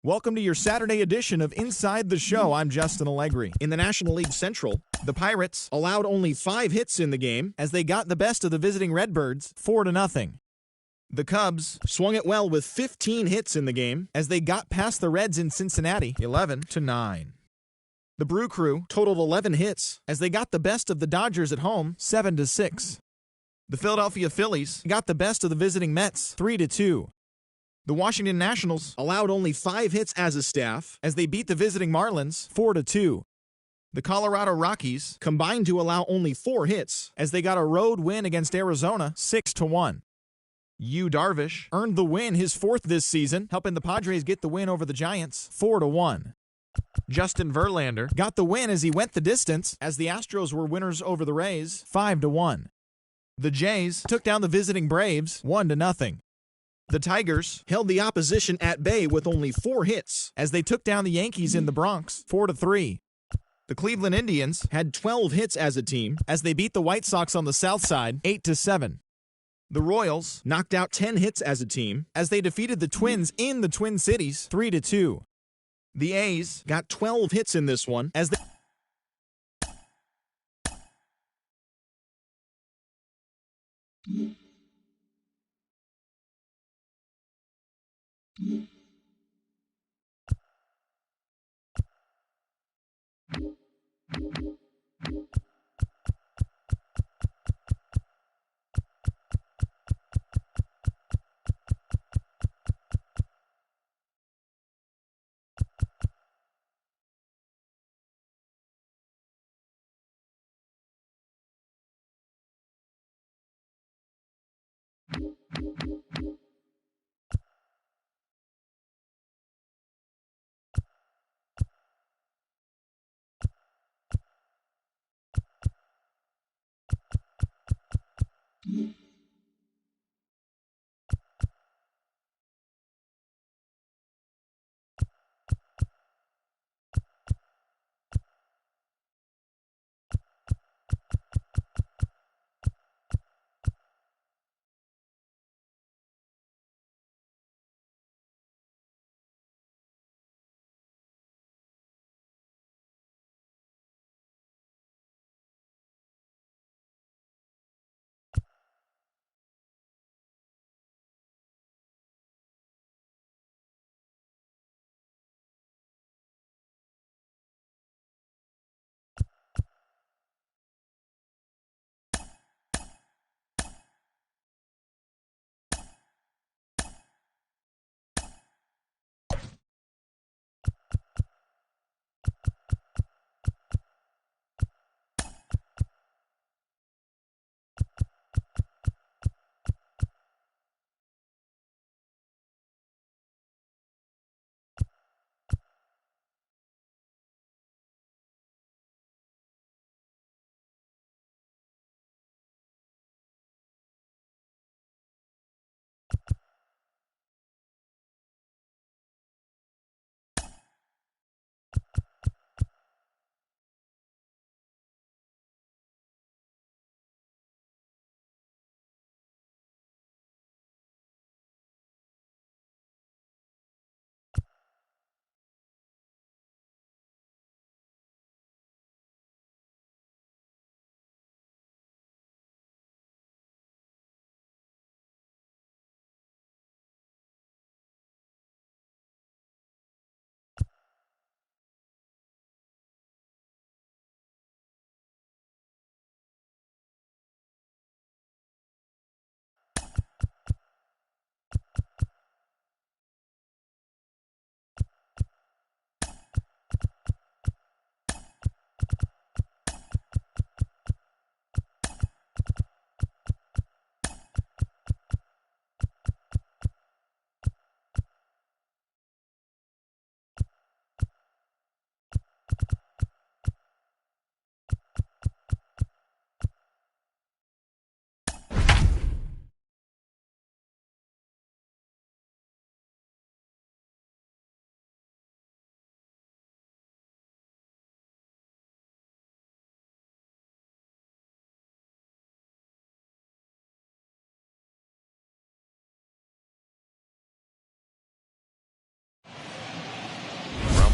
Welcome to your Saturday edition of Inside the Show. I'm Justin Allegri. In the National League Central, the Pirates allowed only 5 hits in the game as they got the best of the visiting Redbirds 4-0. The Cubs swung it well with 15 hits in the game as they got past the Reds in Cincinnati 11-9. The Brew Crew totaled 11 hits as they got the best of the Dodgers at home 7-6. The Philadelphia Phillies got the best of the visiting Mets 3-2. The Washington Nationals allowed only 5 hits as a staff as they beat the visiting Marlins 4-2. The Colorado Rockies combined to allow only 4 hits as they got a road win against Arizona 6-1. Yu Darvish earned the win, his 4th this season, helping the Padres get the win over the Giants 4-1. Justin Verlander got the win as he went the distance as the Astros were winners over the Rays 5-1. The Jays took down the visiting Braves 1-0. The Tigers held the opposition at bay with only 4 hits as they took down the Yankees in the Bronx 4-3. The Cleveland Indians had 12 hits as a team as they beat the White Sox on the South Side 8-7. The Royals knocked out 10 hits as a team as they defeated the Twins in the Twin Cities 3-2. The A's got 12 hits in this one as they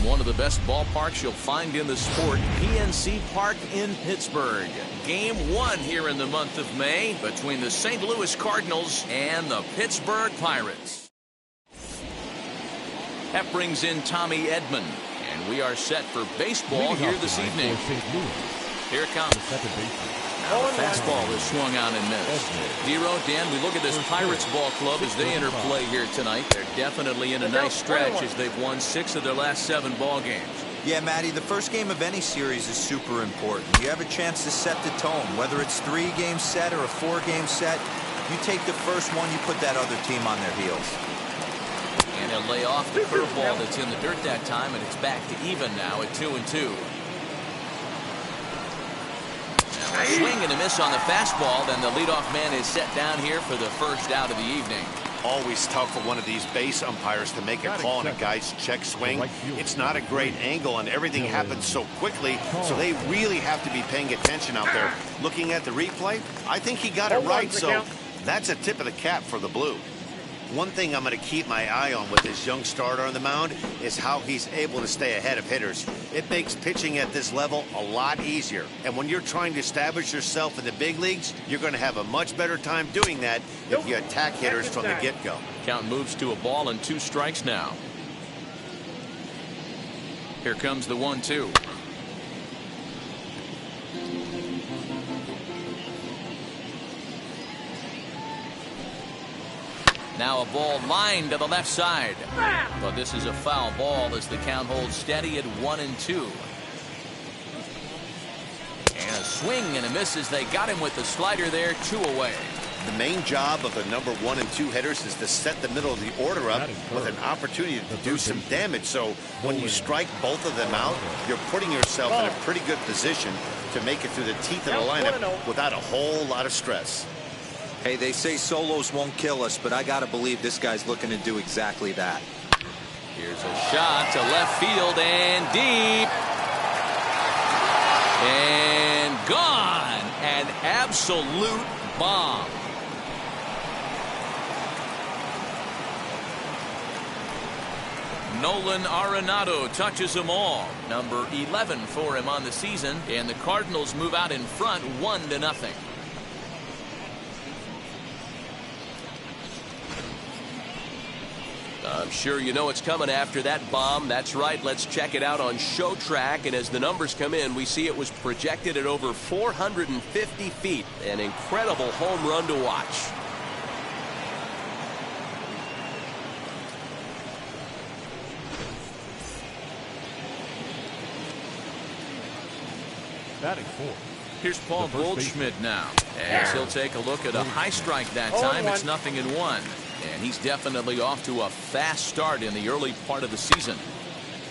one of the best ballparks you'll find in the sport, PNC Park in Pittsburgh. Game 1 here in the month of May between the St. Louis Cardinals and the Pittsburgh Pirates. That brings in Tommy Edman, and we are set for baseball here this evening. Here it comes. Now the fastball is swung on and missed. Dero, Dan, we look at this Pirates ball club as they enter play here tonight. They're definitely in a nice stretch as they've won 6 of their last 7 ball games. Yeah, Matty, the first game of any series is super important. You have a chance to set the tone, whether it's 3-game set or a 4-game set. You take the first one, you put that other team on their heels. And he'll lay off the curveball that's in the dirt that time, and it's back to even now at 2-2. A swing and a miss on the fastball. Then the leadoff man is set down here for the first out of the evening. Always tough for one of these base umpires to make a call on a guy's check swing. It's not a great angle, and everything happens so quickly, so they really have to be paying attention out there. Looking at the replay, I think he got it right, so that's a tip of the cap for the Blue. One thing I'm going to keep my eye on with this young starter on the mound is how he's able to stay ahead of hitters. It makes pitching at this level a lot easier. And when you're trying to establish yourself in the big leagues, you're going to have a much better time doing that if you attack hitters from the get-go. Count moves to a ball and 2 strikes now. Here comes the 1-2. Now a ball lined to the left side. But this is a foul ball as the count holds steady at 1-2. And a swing and a miss as they got him with the slider there, 2 away. The main job of the number 1 and 2 hitters is to set the middle of the order up with an opportunity to do some damage. So when you strike both of them out, you're putting yourself in a pretty good position to make it through the teeth of the lineup without a whole lot of stress. Hey, they say solos won't kill us, but I got to believe this guy's looking to do exactly that. Here's a shot to left field and deep. And gone. An absolute bomb. Nolan Arenado touches them all. Number 11 for him on the season. And the Cardinals move out in front 1-0. I'm sure you know it's coming after that bomb. That's right. Let's check it out on Show Track. And as the numbers come in, we see it was projected at over 450 feet. An incredible home run to watch. Batting 4. Here's Paul Goldschmidt now. As he'll take a look at a high strike that time. It's 0-1. And he's definitely off to a fast start in the early part of the season.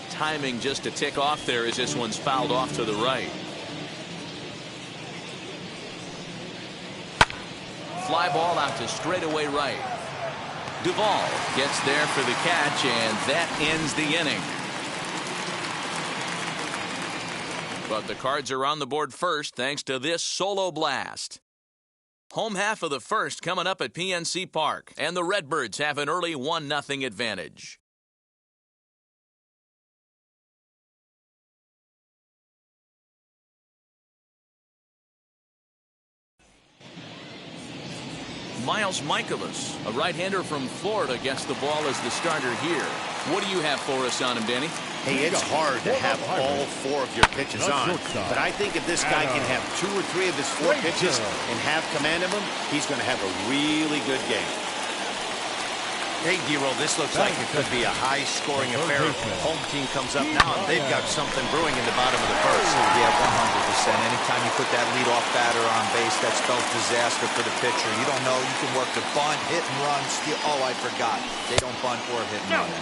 Timing just a tick off there as this one's fouled off to the right. Fly ball out to straightaway right. Duvall gets there for the catch, and that ends the inning. But the Cards are on the board first thanks to this solo blast. Home half of the first coming up at PNC Park, and the Redbirds have an early 1-0 advantage. Miles Michaelis, a right-hander from Florida, gets the ball as the starter here. What do you have for us on him, Danny? Hey, it's hard to have all 4 of your pitches on, but I think if this guy can have 2 or 3 of his 4 pitches and have command of them, he's going to have a really good game. Hey, D-Roll, this looks like it could be a high-scoring affair. Home team comes up now, and they've got something brewing in the bottom of the first. Yeah, 100%. Anytime you put that leadoff batter on base, that spells disaster for the pitcher. You don't know. You can work the bunt, hit and run, steal. Oh, I forgot. They don't bunt or hit and run.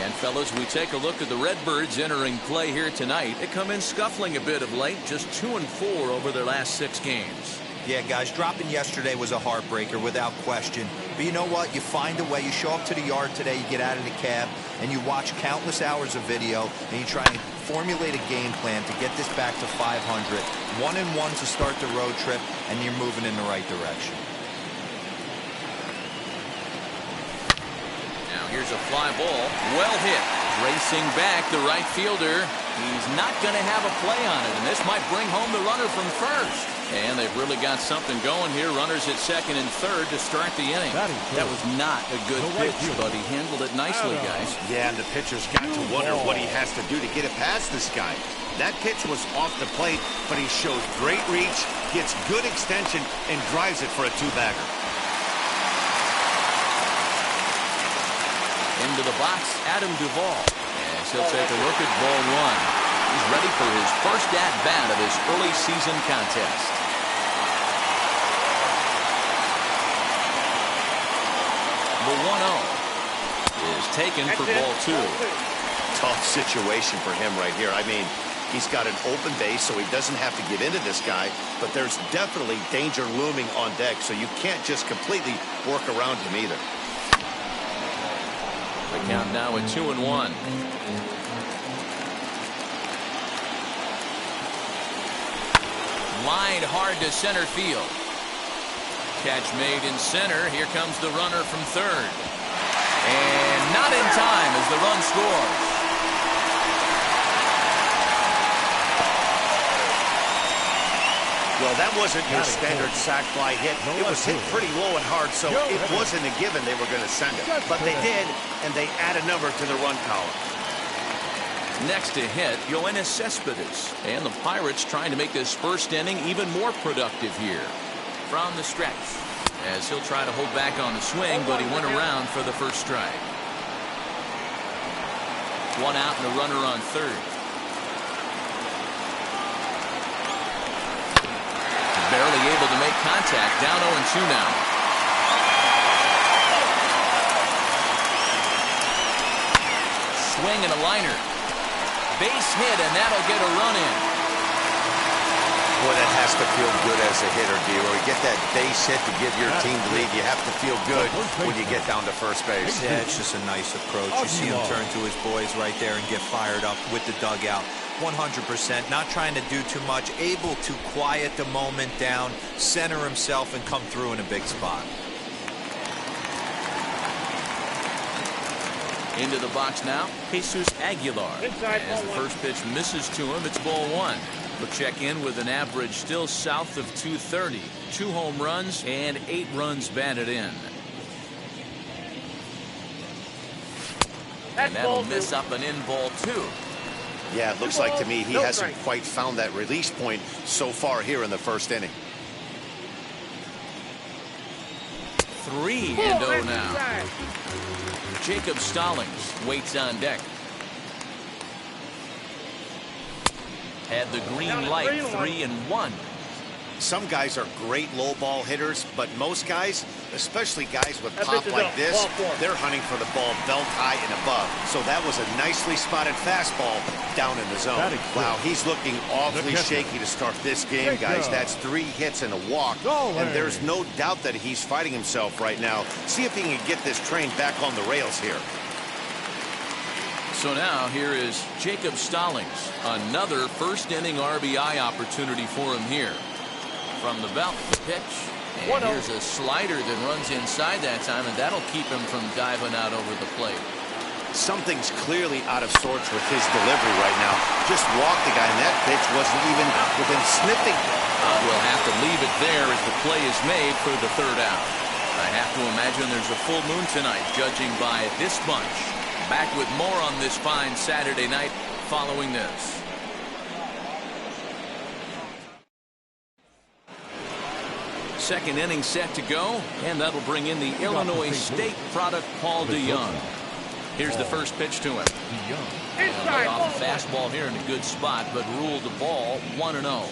And, fellas, we take a look at the Redbirds entering play here tonight. They come in scuffling a bit of late, just 2-4 over their last 6 games. Yeah, guys, dropping yesterday was a heartbreaker without question. But you know what? You find a way. You show up to the yard today, you get out of the cab, and you watch countless hours of video, and you try and formulate a game plan to get this back to 500. 1-1 to start the road trip, and you're moving in the right direction. Now here's a fly ball. Well hit. Racing back, the right fielder. He's not going to have a play on it, and this might bring home the runner from first. And they've really got something going here. Runners at second and third to start the inning. That was not a good pitch, but he handled it nicely, guys. Yeah, and the pitcher's got to wonder what he has to do to get it past this guy. That pitch was off the plate, but he shows great reach, gets good extension, and drives it for a 2-bagger. Into the box, Adam Duvall. And he'll take a look at ball 1. He's ready for his first at-bat of his early season contest. The 1-0 is taken for ball 2. Tough situation for him right here. I mean, He's got an open base, so he doesn't have to get into this guy, but there's definitely danger looming on deck, so you can't just completely work around him either. The count now at 2-1. Line hard to center field. Catch made in center. Here comes the runner from third. And not in time as the run scores. Well, that wasn't your standard sac fly hit. It was hit pretty low and hard, so it wasn't a given they were going to send it. But they did, and they add a number to the run column. Next to hit, Yoenis Cespedes. And the Pirates trying to make this first inning even more productive here. From the stretch, as he'll try to hold back on the swing, but he went around for the first strike. One out and a runner on third. Barely able to make contact. Down 0-2 now. Swing and a liner. Base hit, and that'll get a run in. Boy, that has to feel good as a hitter, D-Roy. You get that base hit to give your team the lead. You have to feel good when you get down to first base. Yeah, it's just a nice approach. You see him turn to his boys right there and get fired up with the dugout. 100%, not trying to do too much, able to quiet the moment down, center himself, and come through in a big spot. Into the box now, Jesus Aguilar. As the first pitch misses to him, it's ball one. He'll check in with an average still south of 230. 2 home runs and 8 runs batted in. And that'll miss up and in ball 2. Yeah, it looks like to me he hasn't quite found that release point so far here in the first inning. 3-0 now. Jacob Stallings waits on deck. Had the green light, 3-1. Some guys are great low ball hitters, but most guys, especially guys with pop like this, they're hunting for the ball belt high and above. So that was a nicely spotted fastball down in the zone. Wow, he's looking awfully shaky to start this game, guys. That's 3 hits and a walk, and there's no doubt that he's fighting himself right now. See if he can get this train back on the rails here. So now here is Jacob Stallings. Another first inning RBI opportunity for him here. From the belt, the pitch. And here's a slider that runs inside that time, and that'll keep him from diving out over the plate. Something's clearly out of sorts with his delivery right now. Just walked the guy, and that pitch wasn't even within sniffing. We'll have to leave it there as the play is made for the third out. I have to imagine there's a full moon tonight, judging by this bunch. Back with more on this fine Saturday night following this. Second inning set to go, and that'll bring in the Illinois State product, Paul DeYoung. Here's the first pitch to him. Lay off a fastball here in a good spot, but ruled the ball 1-0.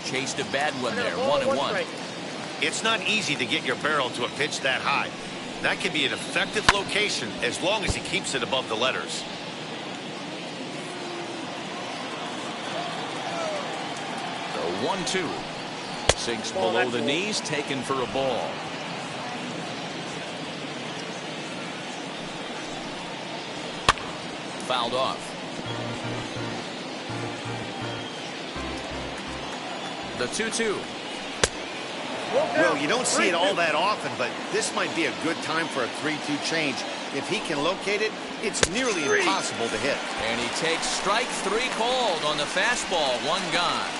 Chased a bad one there, 1-1. It's not easy to get your barrel to a pitch that high. That can be an effective location as long as he keeps it above the letters. The 1-2. Sinks below the knees, taken for a ball. Fouled off. The 2-2. Well, you don't see it all that often, but this might be a good time for a 3-2 change. If he can locate it, it's nearly impossible to hit. And he takes strike 3 called on the fastball. 1 gone.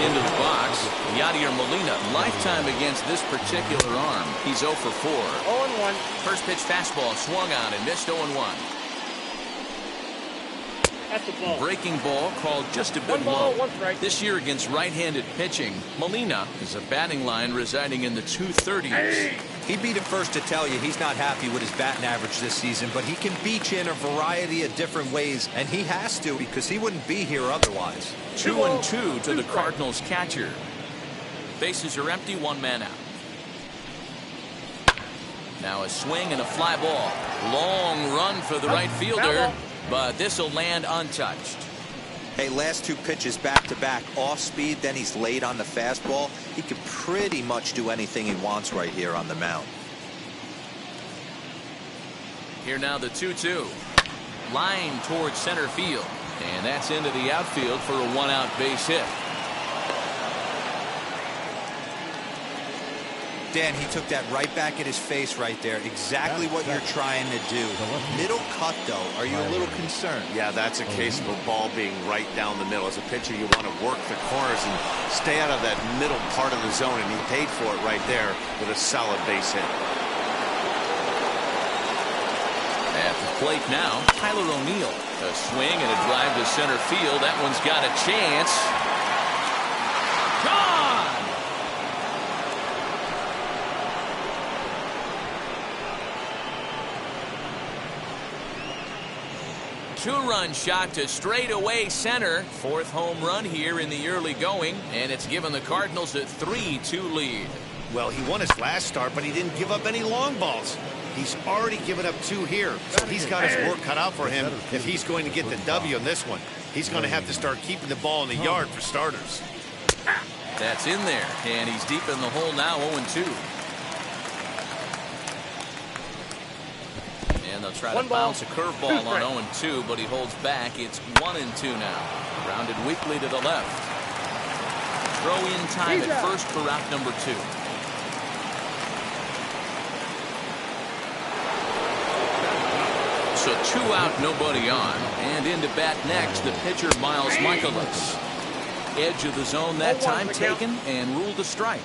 Into the box, Yadier Molina, lifetime against this particular arm. He's 0 for 4. 0-1. First pitch fastball swung on and missed 0-1. That's a ball. Breaking ball called just a bit low. This year against right-handed pitching, Molina is a batting line residing in the 230s. He'd be the first to tell you he's not happy with his batting average this season, but he can beat you in a variety of different ways, and he has to because he wouldn't be here otherwise. 2-2 to the Cardinals catcher. Bases are empty, 1 man out. Now a swing and a fly ball. Long run for the right fielder, but this will land untouched. Hey, last two pitches back-to-back, off speed, then he's late on the fastball. He can pretty much do anything he wants right here on the mound. Here now the 2-2. Line towards center field. And that's into the outfield for a one-out base hit. Dan, he took that right back at his face right there. Exactly what you're trying to do. Middle cut, though. Are you a little concerned? Yeah, that's a case of a ball being right down the middle. As a pitcher, you want to work the corners and stay out of that middle part of the zone, and he paid for it right there with a solid base hit. At the plate now, Tyler O'Neill. A swing and a drive to center field. That one's got a chance. Gone! Two-run shot to straightaway center. Fourth home run here in the early going, and it's given the Cardinals a 3-2 lead. Well, he won his last start, but he didn't give up any long balls. He's already given up 2 here, so he's got his work cut out for him if he's going to get the W in this one. He's going to have to start keeping the ball in the yard for starters. That's in there, and he's deep in the hole now, 0-2. And they'll try to bounce a curveball on 0-2, but he holds back. It's 1-2 now. Grounded weakly to the left. Throw in time at first for route number 2. So 2 out, nobody on. And into bat next, the pitcher, Miles Michaelis. Edge of the zone that time taken and ruled a strike.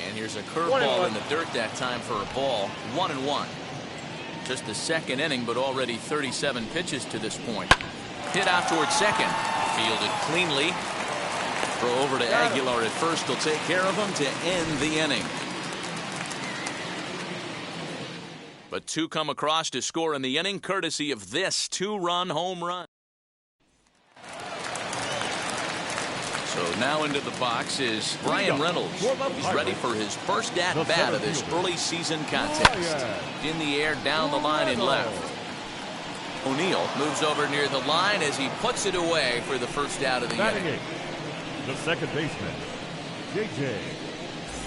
And here's a curveball in the dirt that time for a ball. 1-1. Just the second inning, but already 37 pitches to this point. Hit out towards second. Fielded cleanly. Throw over to Aguilar at first. Will take care of him to end the inning. But 2 come across to score in the inning, courtesy of this 2-run home run. So now into the box is Brian Reynolds. He's ready for his first at-bat of this early season contest. In the air, down the line and left. O'Neill moves over near the line as he puts it away for the first out of the inning. The second baseman, J.J.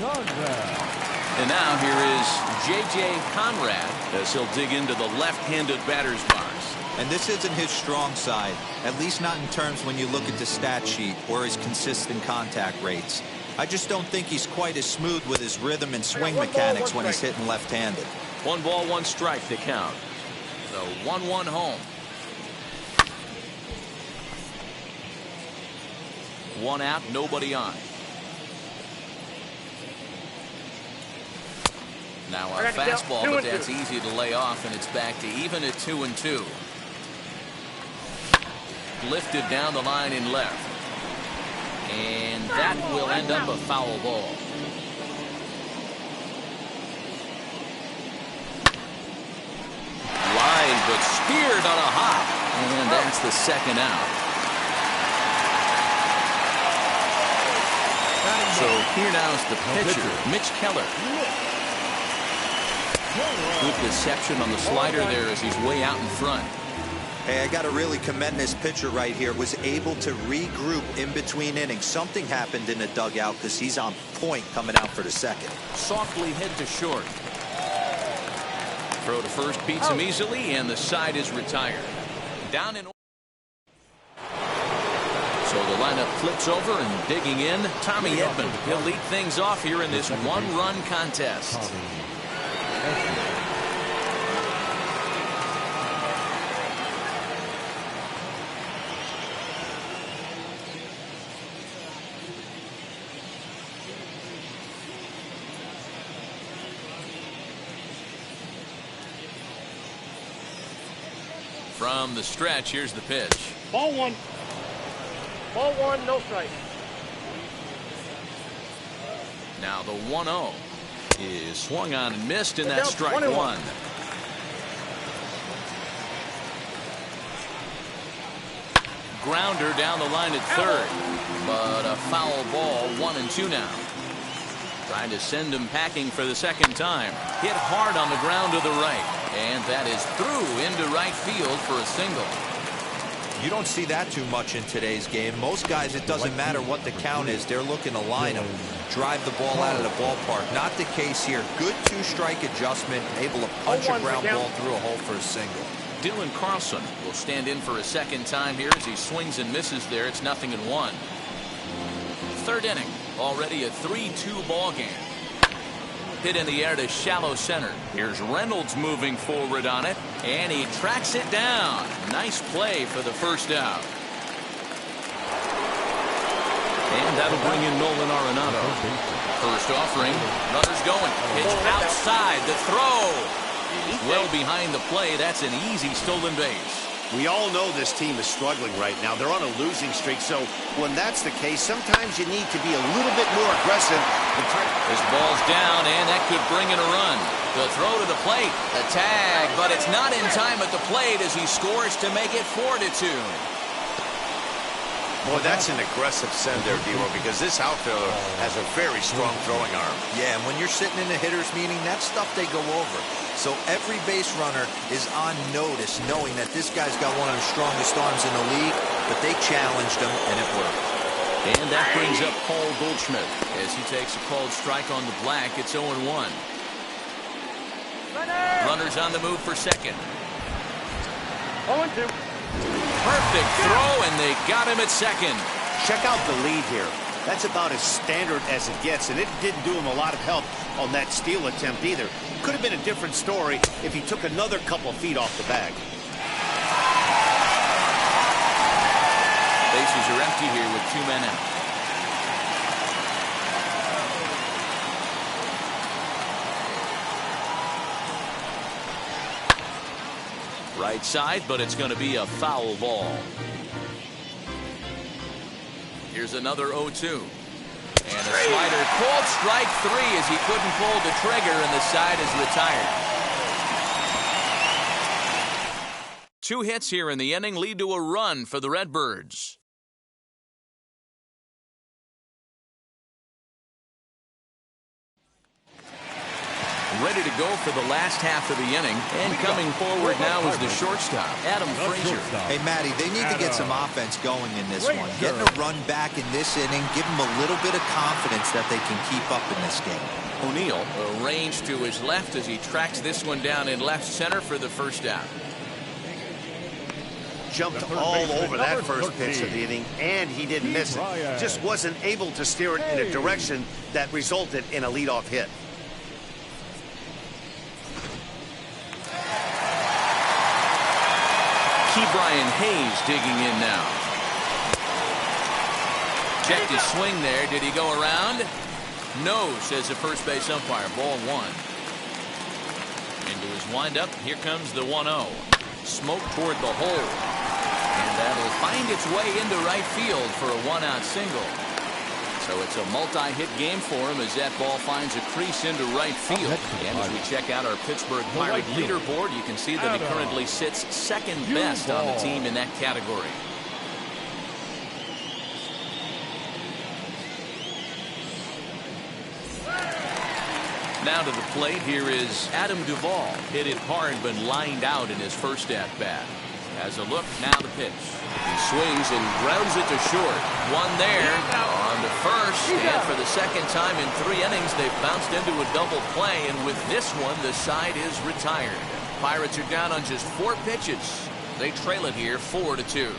Conrad. And now here is J.J. Conrad as he'll dig into the left-handed batter's box. And this isn't his strong side, at least not in terms when you look at the stat sheet or his consistent contact rates. I just don't think he's quite as smooth with his rhythm and swing mechanics when he's hitting left-handed. 1 ball, 1 strike to count. So 1-1 home. 1 out, nobody on. Now a fastball, but that's easy to lay off, and it's back to even at 2-2. Lifted down the line in left. And that will end up a foul ball. Line, but speared on a hop. And that's the second out. So here now is the pitcher, Mitch Keller. Good deception on the slider there as he's way out in front. Hey, I got to really commend this pitcher right here. Was able to regroup in between innings. Something happened in the dugout because he's on point coming out for the second. Softly hit to short. Throw to first beats him easily, and the side is retired. Down in. So the lineup flips over and digging in, Tommy Edman. He'll lead things off here in this 1-run contest. From the stretch, here's the pitch. Ball 1. Ball 1, no strike. Now the 1-0 is swung on and missed, and that's strike 1. Grounder down the line at third, but a foul ball. 1-2 now. Trying to send him packing for the second time. Hit hard on the ground to the right. And that is through into right field for a single. You don't see that too much in today's game. Most guys, it doesn't matter what the count is. They're looking to line them, drive the ball out of the ballpark. Not the case here. Good two-strike adjustment, able to punch a ground ball through a hole for a single. Dylan Carlson will stand in for a second time here as he swings and misses there. It's 0-1. Third inning, already a 3-2 ball game. Hit in the air to shallow center. Here's Reynolds moving forward on it, and he tracks it down. Nice play for the first out. And that'll bring in Nolan Arenado. First offering, runners going. Pitch outside, the throw. Well behind the play, that's an easy stolen base. We all know this team is struggling right now. They're on a losing streak, so when that's the case, sometimes you need to be a little bit more aggressive. This ball's down, and that could bring in a run. The throw to the plate, the tag, but it's not in time at the plate as he scores to make it 4-2. Boy, that's an aggressive send there, D-Roll, because this outfielder has a very strong throwing arm. Yeah, and when you're sitting in the hitter's meeting, that's stuff they go over. So every base runner is on notice, knowing that this guy's got one of the strongest arms in the league, but they challenged him, and it worked. And that brings up Paul Goldschmidt as he takes a called strike on the black. It's 0-1. Runners on the move for second. 0-2. Perfect throw, and they got him at second. Check out the lead here. That's about as standard as it gets, and it didn't do him a lot of help on that steal attempt either. Could have been a different story if he took another couple feet off the bag. Bases are empty here with 2 men out. Right side, but it's going to be a foul ball. Here's another 0-2. And a slider called strike 3 as he couldn't pull the trigger, and the side is retired. 2 hits here in the inning lead to a run for the Redbirds. Ready to go for the last half of the inning, and coming forward now is the shortstop, Adam Frazier. Hey, Matty, they need to get some offense going in this one. Getting a run back in this inning, give them a little bit of confidence that they can keep up in this game. O'Neill arranged to his left as he tracks this one down in left center for the first out. Jumped all over that first pitch of the inning, and he didn't miss it. Just wasn't able to steer it in a direction that resulted in a leadoff hit. Brian Hayes digging in now. Checked his swing there. Did he go around? No, says the first base umpire. Ball 1. Into his windup. Here comes the 1-0. Smoke toward the hole. And that'll find its way into right field for a 1-out single. So it's a multi-hit game for him as that ball finds a crease into right field. And as we check out our Pittsburgh Pirate leaderboard, you can see that he currently sits second best on the team in that category. Now to the plate, here is Adam Duvall. Hit it hard but lined out in his first at-bat. Has a look, now the pitch. He swings and grounds it to short. One there on the first, and for the second time in 3 innings, they've bounced into a double play, and with this one, the side is retired. Pirates are down on just 4 pitches. They trail it here 4-2.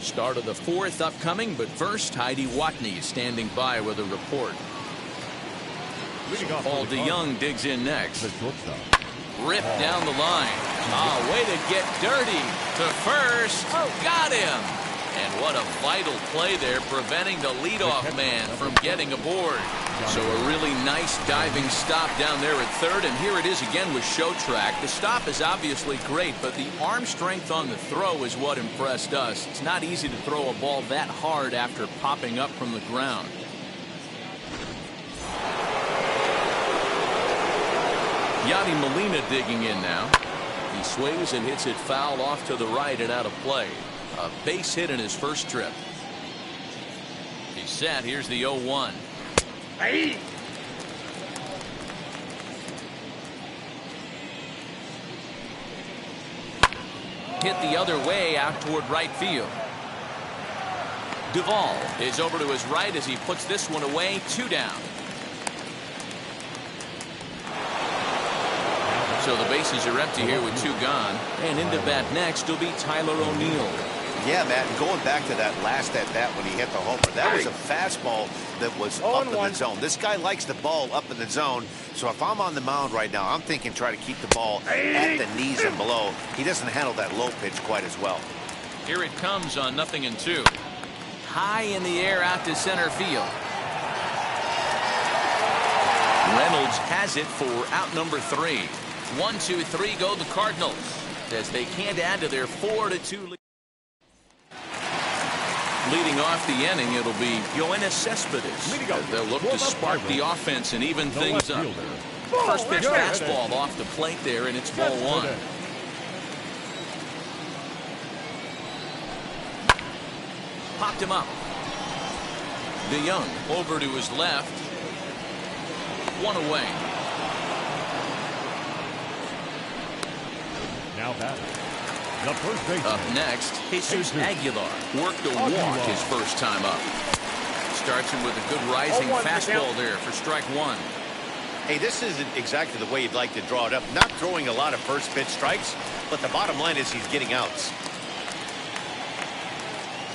Start of the 4th upcoming, but first, Heidi Watney standing by with a report. Paul DeYoung digs in next. Ripped down the line. Way to get dirty to first. Got him. And what a vital play there, preventing the leadoff man from getting aboard. So a really nice diving stop down there at third, and here it is again with Show Track. The stop is obviously great, but the arm strength on the throw is what impressed us. It's not easy to throw a ball that hard after popping up from the ground. Yadi Molina digging in now. He swings and hits it foul off to the right and out of play. A base hit in his first trip. He's set. Here's the 0-1. Hey. Hit the other way out toward right field. Duvall is over to his right as he puts this one away. 2 down. So the bases are empty here with 2 gone. And into bat next will be Tyler O'Neill. Yeah, Matt, and going back to that last at-bat when he hit the homer, that was a fastball that was up in the zone. This guy likes the ball up in the zone, so if I'm on the mound right now, I'm thinking try to keep the ball at the knees and below. He doesn't handle that low pitch quite as well. Here it comes on 0-2. High in the air out to center field. Reynolds has it for out number 3. 1-2-3 go the Cardinals as they can't add to their 4-2 lead. Leading off the inning, it'll be Yoenis Cespedes. They'll look to spark the offense and even things up. First pitch fastball off the plate there, and it's ball 1. Popped him up. DeYoung over to his left. 1 away. Now batting. The first baseman. Up next, Jesus Aguilar worked a walk his first time up. Starts him with a good rising fastball there for strike 1. Hey, this isn't exactly the way you'd like to draw it up. Not throwing a lot of first pitch strikes, but the bottom line is he's getting outs.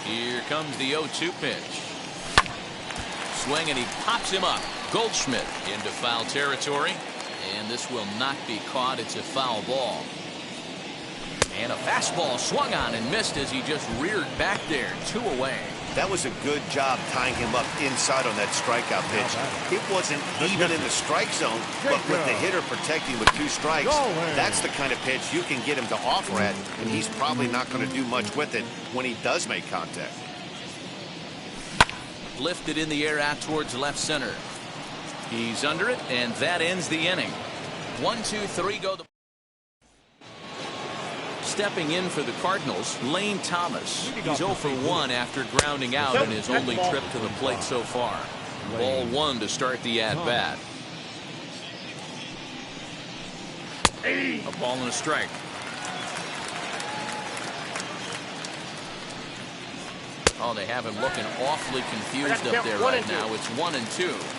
Here comes the 0-2 pitch. Swing and he pops him up. Goldschmidt into foul territory. And this will not be caught. It's a foul ball. And a fastball swung on and missed as he just reared back there. 2 away. That was a good job tying him up inside on that strikeout pitch. It wasn't even in the strike zone, but with the hitter protecting with 2 strikes, that's the kind of pitch you can get him to offer at, and he's probably not going to do much with it when he does make contact. Lifted in the air out towards left center. He's under it, and that ends the inning. 1-2-3 go the. Stepping in for the Cardinals, Lane Thomas. He's 0 for 1 after grounding out in his only trip to the plate so far. Ball 1 to start the at-bat. A ball and a strike. Oh, they have him looking awfully confused up there right now. It's 1-2.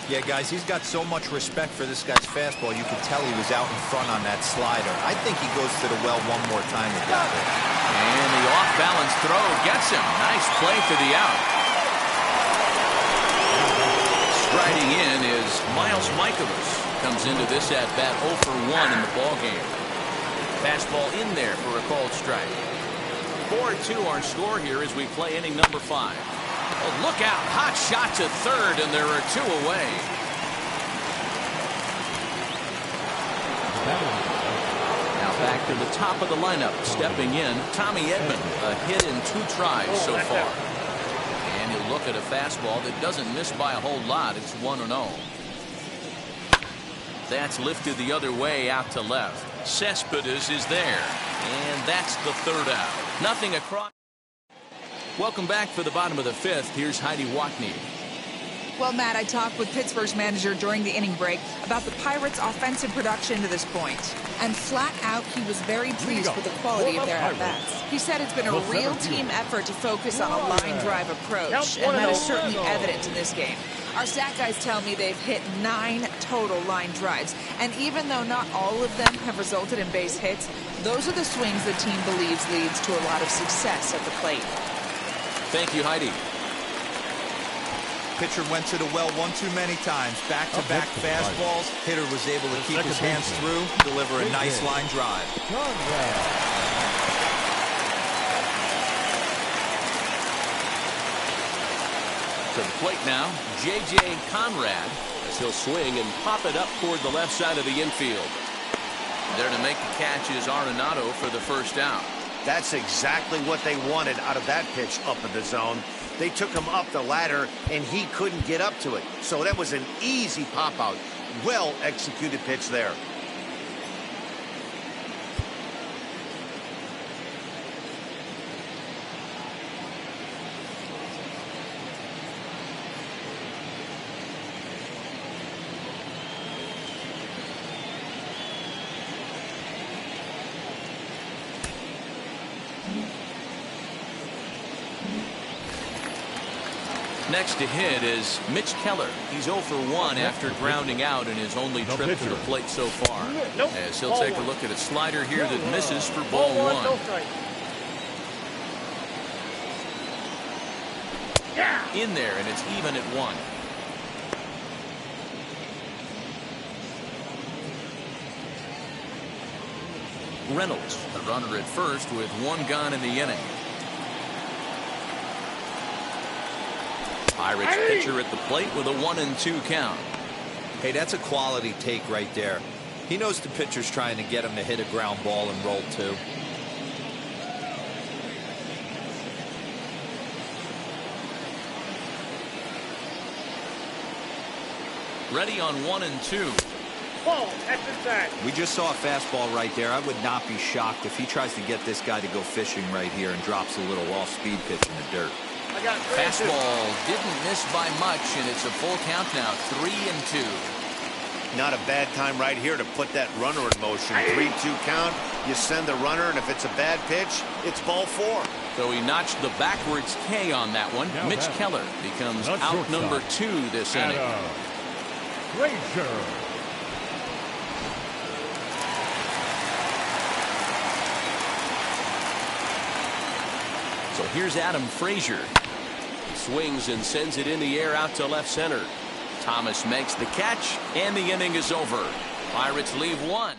Yeah, guys, he's got so much respect for this guy's fastball. You could tell he was out in front on that slider. I think he goes to the well one more time to get it. And the off-balance throw gets him. Nice play for the out. Striding in is Miles Michaelis. Comes into this at-bat 0 for 1 in the ballgame. Fastball in there for a called strike. 4-2 our score here as we play inning number 5. Oh, look out. Hot shot to third, and there are 2 away. Now back to the top of the lineup. Stepping in, Tommy Edman. A hit in 2 tries so far. And he'll look at a fastball that doesn't miss by a whole lot. It's 1-0. That's lifted the other way out to left. Cespedes is there. And that's the 3rd out. Nothing across. Welcome back for the bottom of the 5th. Here's Heidi Watney. Well, Matt, I talked with Pittsburgh's manager during the inning break about the Pirates' offensive production to this point. And flat out, he was very pleased with the quality of their at-bats. He said it's been a real team effort to focus on a line drive approach, and that is certainly evident in this game. Our stat guys tell me they've hit 9 total line drives, and even though not all of them have resulted in base hits, those are the swings the team believes leads to a lot of success at the plate. Thank you, Heidi. Pitcher went to the well one too many times. Back-to-back fastballs. Hitter was able to keep his hands through, deliver a nice line drive. To the plate now, J.J. Conrad, as he'll swing and pop it up toward the left side of the infield. There to make the catch is Arenado for the 1st out. That's exactly what they wanted out of that pitch up in the zone. They took him up the ladder, and he couldn't get up to it. So that was an easy pop-out. Well-executed pitch there. Next to hit is Mitch Keller. He's 0 for 1 after grounding out in his only trip to the plate so far. As he'll take a look at a slider here that misses for ball 1. No strike. In there, and it's even at 1. Reynolds, the runner at first with 1 gone in the inning. Pirates pitcher at the plate with a 1-2 count. Hey, that's a quality take right there. He knows the pitcher's trying to get him to hit a ground ball and roll 2. Ready on 1-2. Ball, that's inside. We just saw a fastball right there. I would not be shocked if he tries to get this guy to go fishing right here and drops a little off-speed pitch in the dirt. I got Fastball didn't miss by much, and it's a full count now, 3-2. Not a bad time right here to put that runner in motion. 3-2 count. You send the runner, and if it's a bad pitch, it's ball 4. So he notched the backwards K on that one. Now Mitch back. Keller becomes The out shortstop. number 2 this inning. Frazier. So here's Adam Frazier. He swings and sends it in the air out to left center. Thomas makes the catch, and the inning is over. Pirates leave 1.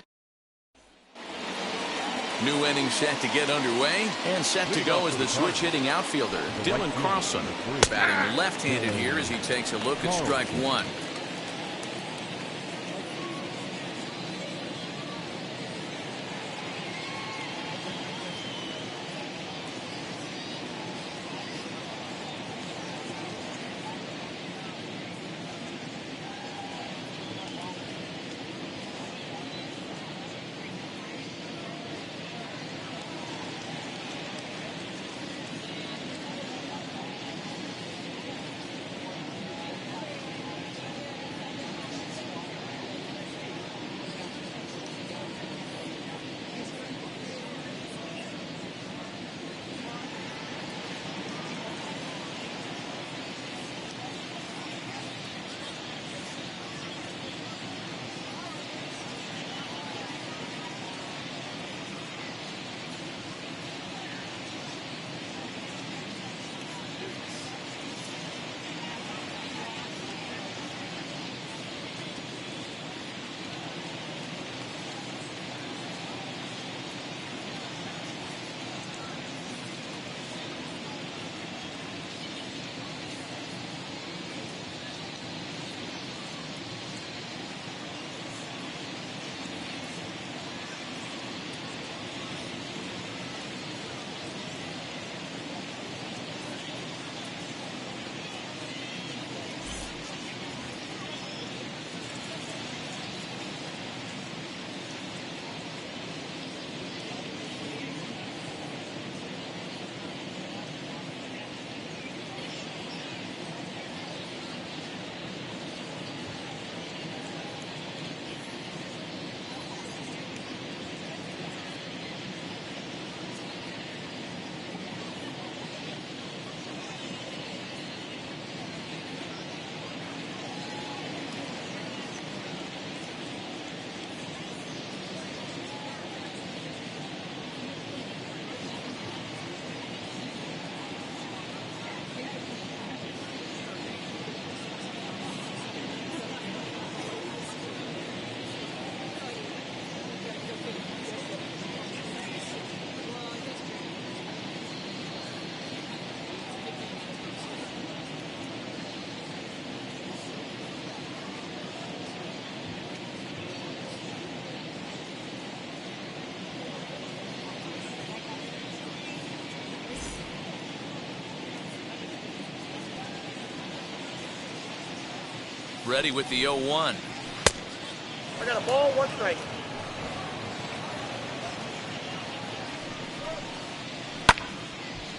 New inning set to get underway, and set to go as the switch-hitting outfielder, Dylan Carlson, batting left-handed here as he takes a look at strike 1. Ready with the 0-1. I got a ball, 1 strike.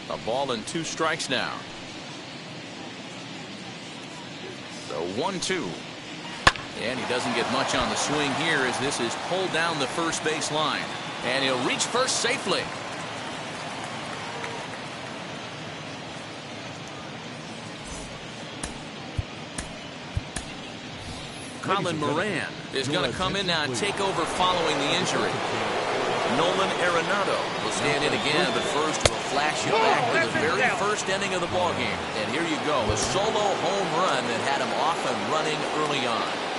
A ball and 2 strikes now. So 1-2. And he doesn't get much on the swing here as this is pulled down the first base line. And he'll reach first safely. Colin Moran is going to come in now and take over following the injury. Nolan Arenado will stand in again, but first we'll flash you back to the very first inning of the ballgame. And here you go, a solo home run that had him off and running early on.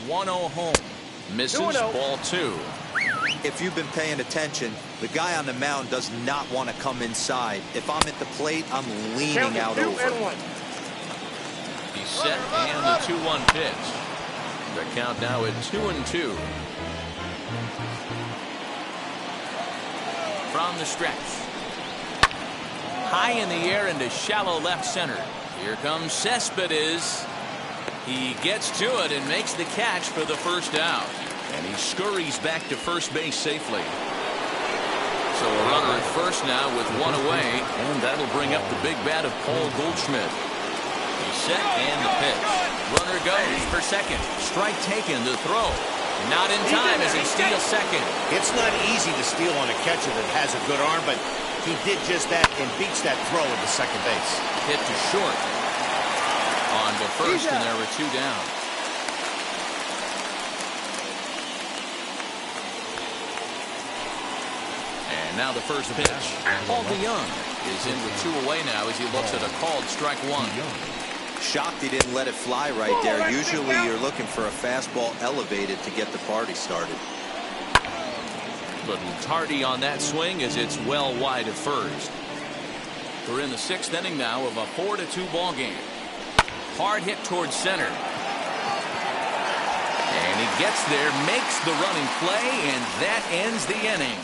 1-0 home. Misses, 2-0. ball 2. If you've been paying attention, the guy on the mound does not want to come inside. If I'm at the plate, I'm leaning out over. 2-1. He's set, and the 2-1 pitch. The count now at 2-2. From the stretch. High in the air into shallow left center. Here comes Cespedes. He gets to it and makes the catch for the first out. And he scurries back to first base safely. So a runner at first now with 1 away, and that'll bring up the big bat of Paul Goldschmidt. He's set, and the pitch. Runner goes for second. Strike taken, the throw. Not in time as he steals second. It's not easy to steal on a catcher that has a good arm, but he did just that and beats that throw into second base. Hit to short. On to first, and there were 2 down. And now the first pitch. Paul DeYoung is in with 2 away now as he looks at a called strike 1. Shocked he didn't let it fly right there. Usually you're looking for a fastball elevated to get the party started. Little tardy on that swing as it's well wide of first. We're in the 6th inning now of a 4-2 ball game. Hard hit towards center. And he gets there, makes the running play, and that ends the inning.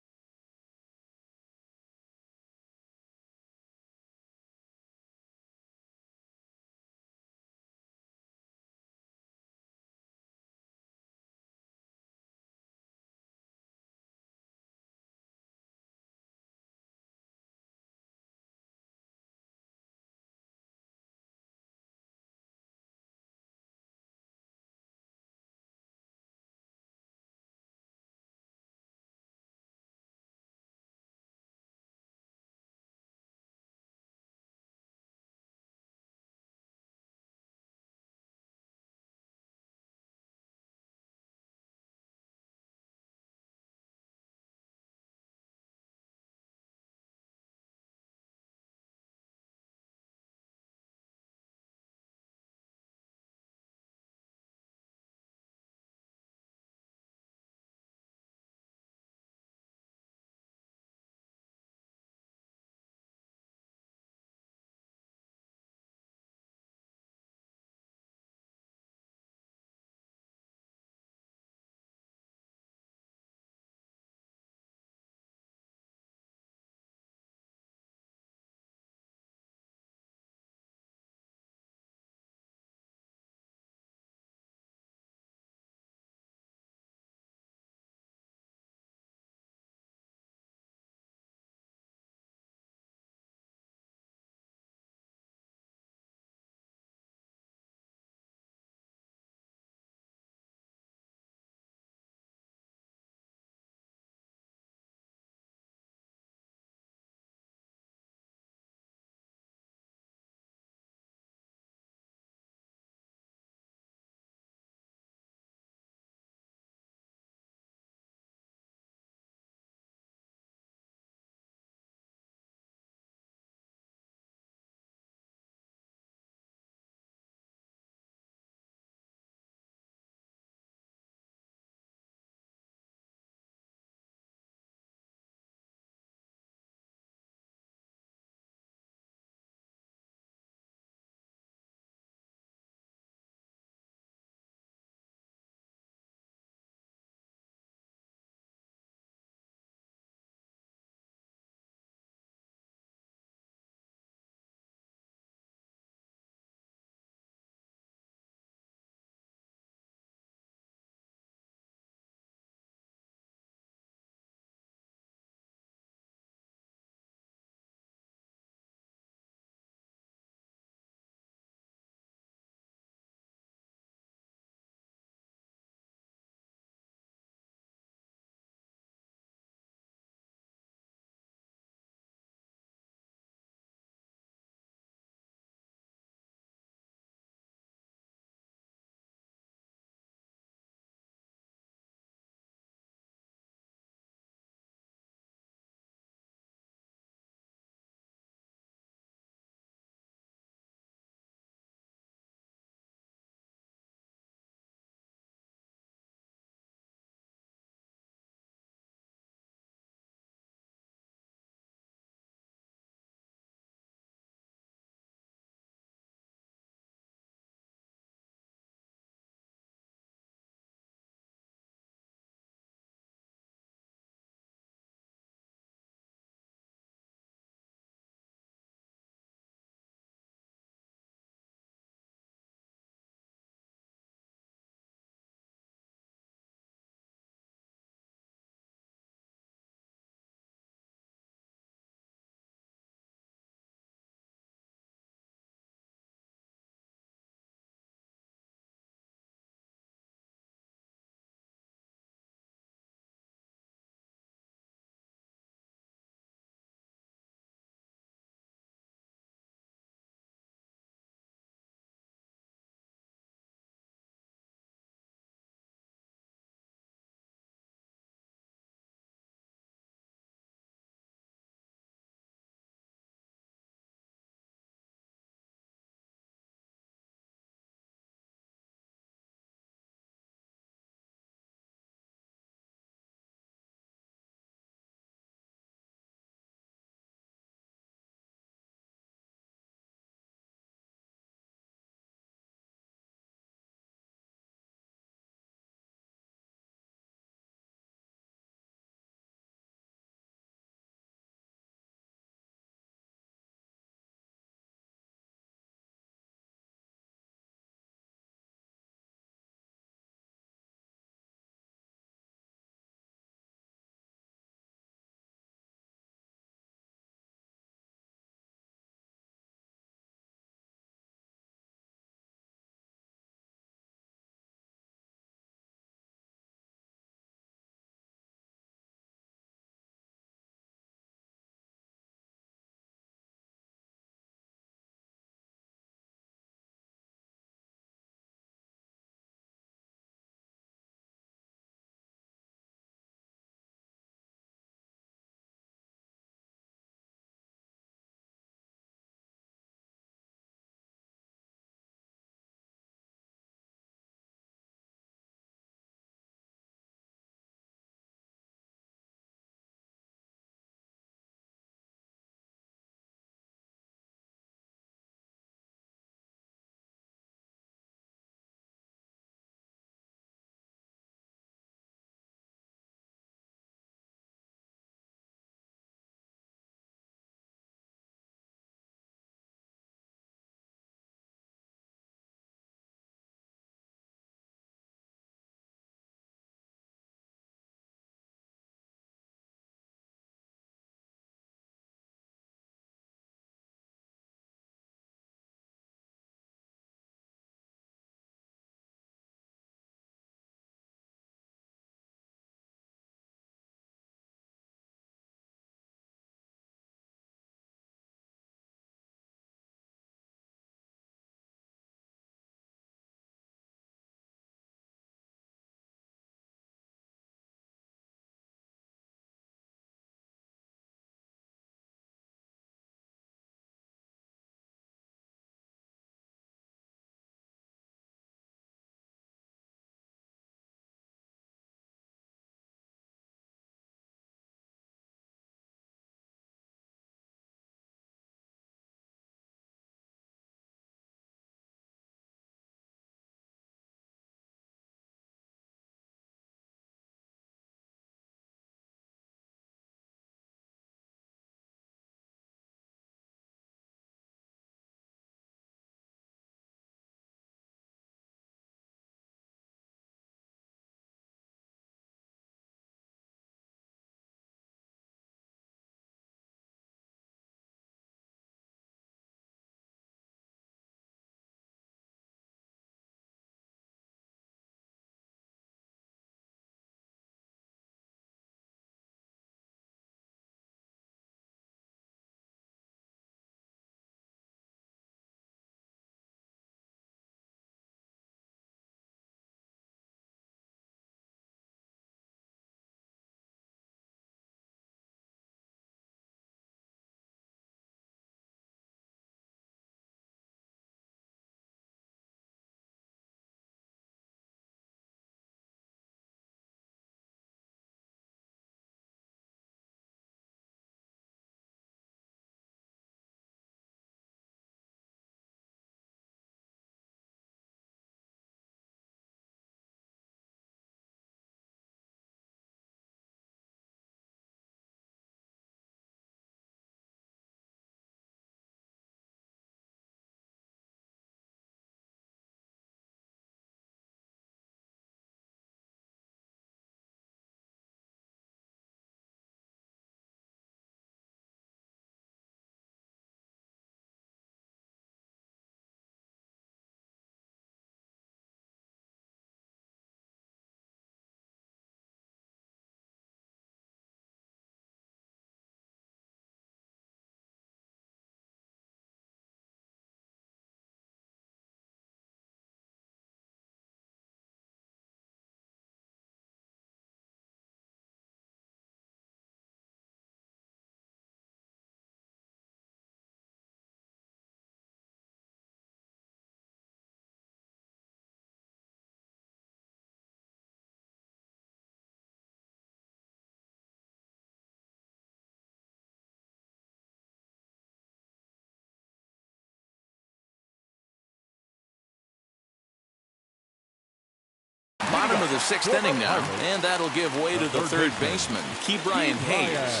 of the sixth inning now, and that'll give way to the third baseman, Brian Hayes.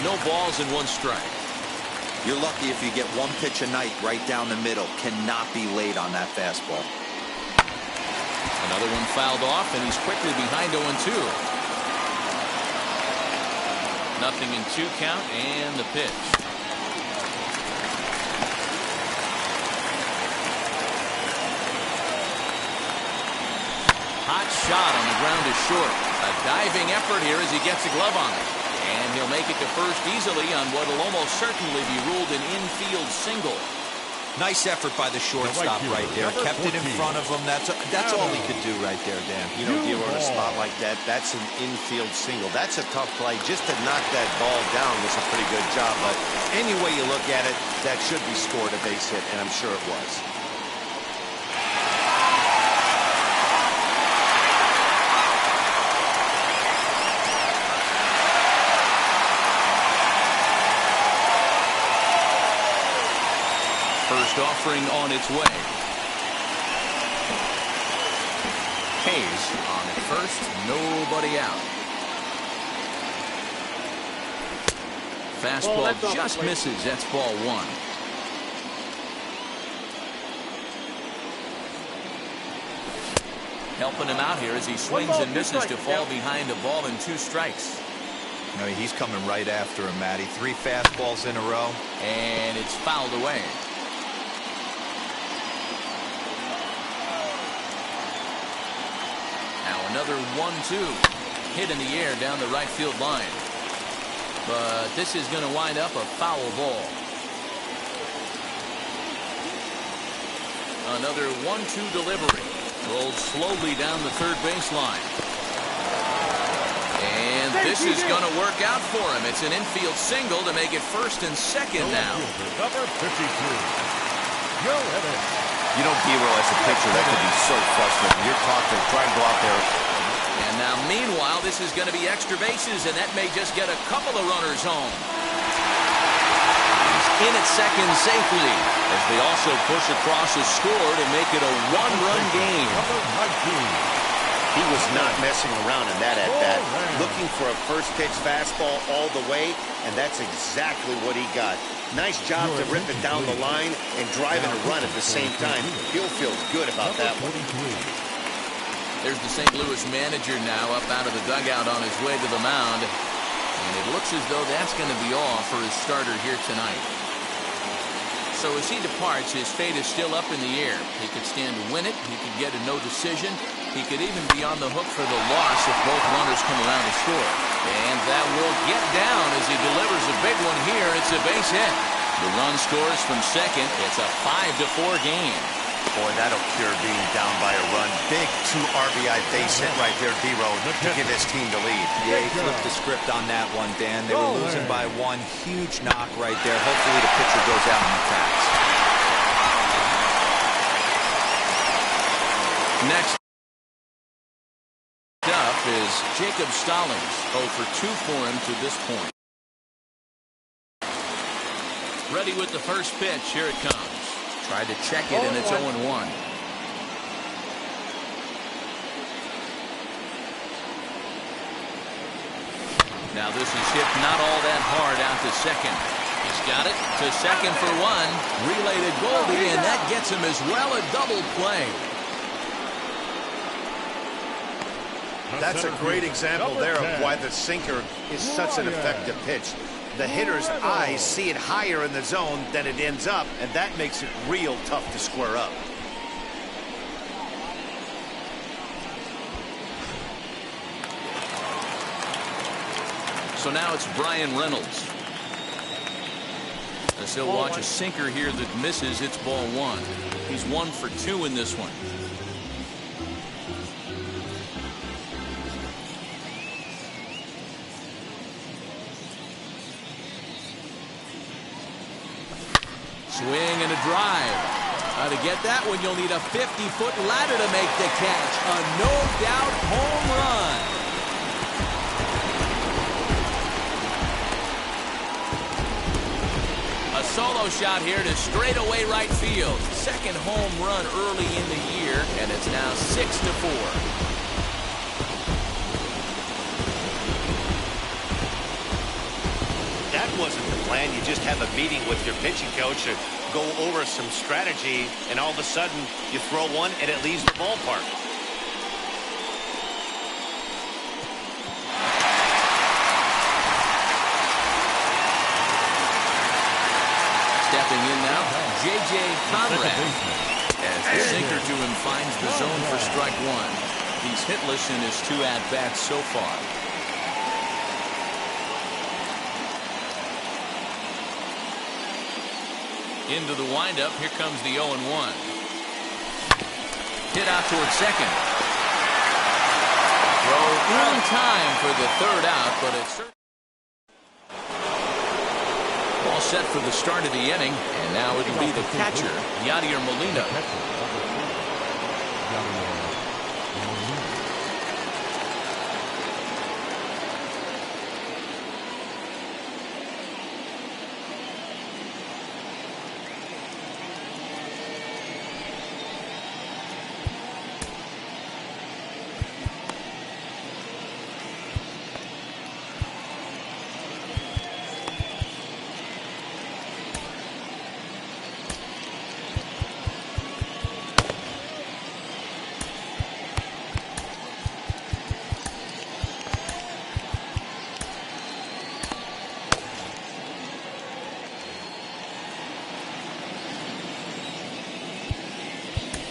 No balls and one strike. You're lucky if you get one pitch a night right down the middle. Cannot be late on that fastball. Another one fouled off, and he's quickly behind 0-2. Nothing in 2 count, and the pitch. Hot shot on the ground is short. A diving effort here as he gets a glove on it. And he'll make it to first easily on what will almost certainly be ruled an infield single. Nice effort by the shortstop right there. Kept it in front of him. That's all he could do right there, Dan. You know, Giro, in a spot like that, that's an infield single. That's a tough play. Just to knock that ball down was a pretty good job. But any way you look at it, that should be scored a base hit, and I'm sure it was. First offering on its way. Hayes on at first, nobody out. Fastball just misses. That's ball 1. Helping him out here as he swings and misses to fall behind a ball and 2 strikes. No, he's coming right after him, Matty. 3 fastballs in a row. And it's fouled away. Another 1-2 hit in the air down the right field line. But this is going to wind up a foul ball. Another 1-2 delivery. Rolled slowly down the third baseline. And this is going to work out for him. It's an infield single to make it first and second now. Number 52, Joe Evans. You know, Giro, as a pitcher, that could be so frustrating. You're talking, trying to go out there. And now, meanwhile, this is going to be extra bases, and that may just get a couple of runners home. He's in at second safely, as they also push across a score to make it a 1-run game. He was not messing around in that at-bat. Looking for a first-pitch fastball all the way, and that's exactly what he got. Nice job to rip it down the line and driving a run at the same time. He'll feel good about that one. There's the St. Louis manager now up out of the dugout on his way to the mound. And it looks as though that's going to be all for his starter here tonight. So as he departs, his fate is still up in the air. He could stand to win it. He could get a no decision. He could even be on the hook for the loss if both runners come around to score. And that will get down as he delivers a big one here. It's a base hit. The run scores from second. It's a 5-4 game. Boy, that'll cure being down by a run. Big 2 RBI base hit right there, D-Road, to give his team the lead. Yeah, he flipped the script on that one, Dan. They were losing by 1. Huge knock right there. Hopefully the pitcher goes out in the tracks. Next up is Jacob Stallings. 0 for 2 for him to this point. Ready with the first pitch. Here it comes. Tried to check it, and it's 0-1. Now this is hit not all that hard out to second. He's got it to second for 1. Relay to Goldie, and that gets him as well a double play. That's a great example there of why the sinker is such an effective pitch. The hitter's eyes see it higher in the zone than it ends up, and that makes it real tough to square up. So now it's Brian Reynolds. As he'll watch a sinker here that misses, it's ball 1. He's 1 for 2 in this one. Swing and a drive. To get that one, you'll need a 50-foot ladder to make the catch. A no-doubt home run. A solo shot here to straightaway right field. Second home run early in the year, and it's now 6-4. That wasn't the plan. You just have a meeting with your pitching coach to go over some strategy, and all of a sudden you throw one and it leaves the ballpark. Stepping in now, J.J. Conrad. As the sinker to him finds the zone for strike one. He's hitless in his 2 at-bats so far. Into the windup. Here comes the 0-1. Hit out towards second. Throw in time for the 3rd out, but it's all set for the start of the inning, and now it'll be the catcher, Yadier Molina.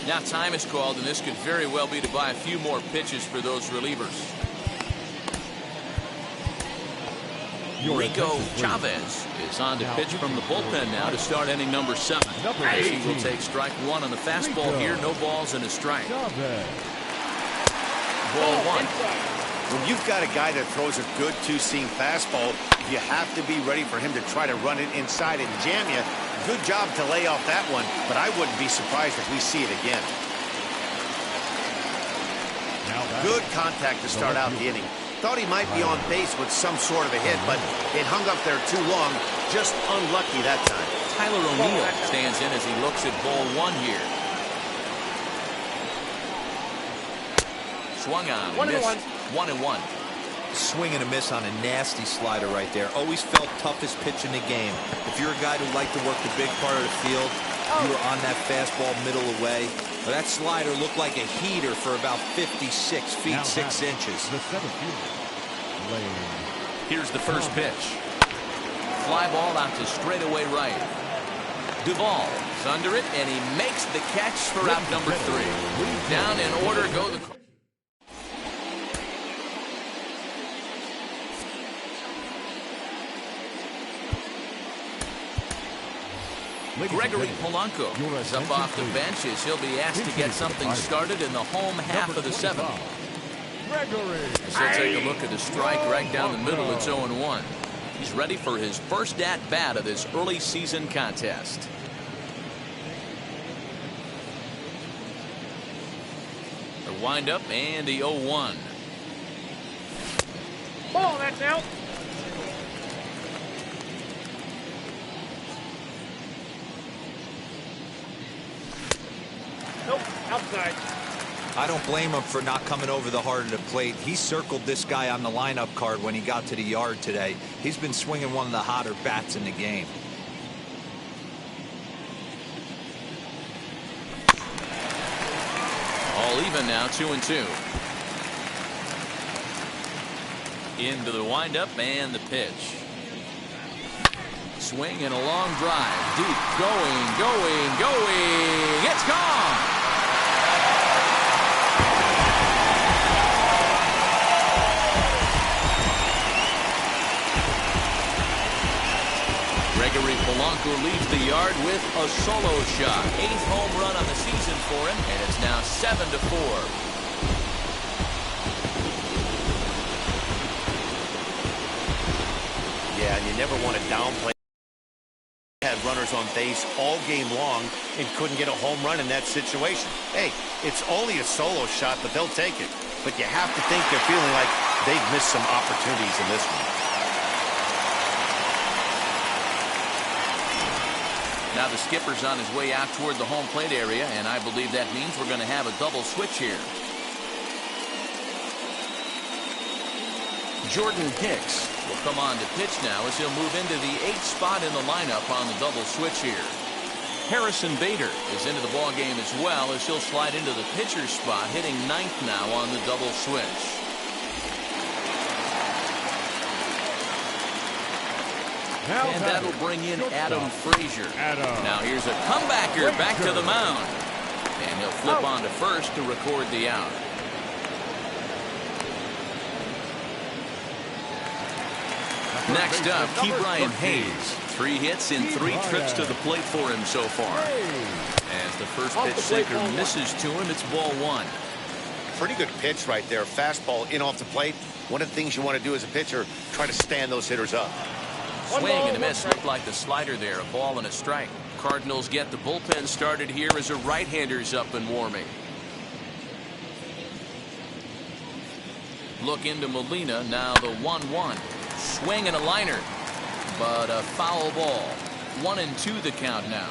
Now time is called, and this could very well be to buy a few more pitches for those relievers. Rico Chavez is on to pitch from the bullpen now to start inning number 7. As he will take strike 1 on the fastball here. No balls and a strike. Ball 1. When you've got a guy that throws a good two-seam fastball, you have to be ready for him to try to run it inside and jam you. Good job to lay off that one, but I wouldn't be surprised if we see it again. Good contact to start out the inning. Thought he might be on base with some sort of a hit, but it hung up there too long. Just unlucky that time. Tyler O'Neill stands in as he looks at ball 1 here. Swung on, missed. 1-1. Swing and a miss on a nasty slider right there. Always felt toughest pitch in the game. If you're a guy who liked to work the big part of the field, you were on that fastball middle away. But that slider looked like a heater for about 56 feet 6 inches. Here's the first pitch. Fly ball out to straightaway right. Duvall is under it, and he makes the catch for out number 3. Down in order go the... Gregory Polanco is up off the bench as he'll be asked to get something started in the home half of the 7th. As he'll take a look at the strike right down the middle. It's 0-1. He's ready for his first at-bat of this early season contest. The windup and the 0-1. Ball, that's out. Nope, outside. I don't blame him for not coming over the heart of the plate. He circled this guy on the lineup card when he got to the yard today. He's been swinging one of the hotter bats in the game. All even now, 2-2. Into the windup and the pitch. Swing and a long drive. Deep. Going. It's gone. Gregory Polanco leaves the yard with a solo shot. 8th home run on the season for him, and it's now 7-4. Yeah, and you never want to downplay. Had runners on base all game long and couldn't get a home run in that situation. Hey, it's only a solo shot, but they'll take it. But you have to think they're feeling like they've missed some opportunities in this one. Now the skipper's on his way out toward the home plate area, and I believe that means we're going to have a double switch here. Jordan Hicks will come on to pitch now as he'll move into the 8th spot in the lineup on the double switch here. Harrison Bader is into the ball game as well as he'll slide into the pitcher's spot, hitting 9th now on the double switch. And that'll bring in Adam Frazier. Now here's a comebacker back to the mound. And he'll flip on to first to record the out. Next up, Ke'Bryan Hayes. 3 hits in 3 trips to the plate for him so far. As the first pitch sinker misses to him, it's ball 1. Pretty good pitch right there. Fastball in off the plate. One of the things you want to do as a pitcher, try to stand those hitters up. Swing and a miss. Looked like the slider there. A ball and a strike. Cardinals get the bullpen started here as a right-hander's up and warming. Look into Molina. Now the 1-1. Swing and a liner. But a foul ball. 1-2 the count now.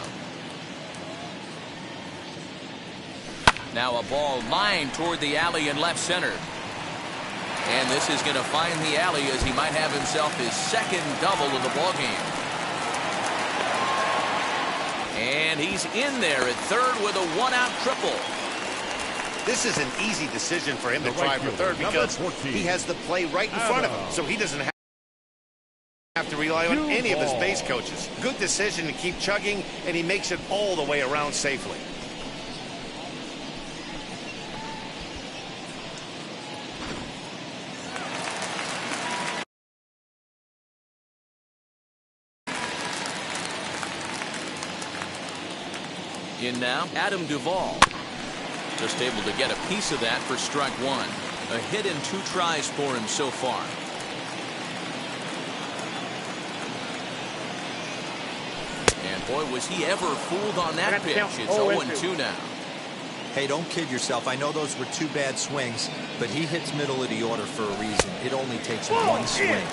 Now a ball lined toward the alley in left center. And this is going to find the alley as he might have himself his 2nd double of the ball game. And he's in there at 3rd with a 1-out triple. This is an easy decision for him to try for 3rd because he has the play right in front of him, so he doesn't have to rely on any of his base coaches. Good decision to keep chugging, and he makes it all the way around safely. In now, Adam Duvall. Just able to get a piece of that for strike 1. A hit in 2 tries for him so far. And boy, was he ever fooled on that pitch. It's 0-2 now. Hey, don't kid yourself. I know those were 2 bad swings, but he hits middle of the order for a reason. It only takes 1 swing.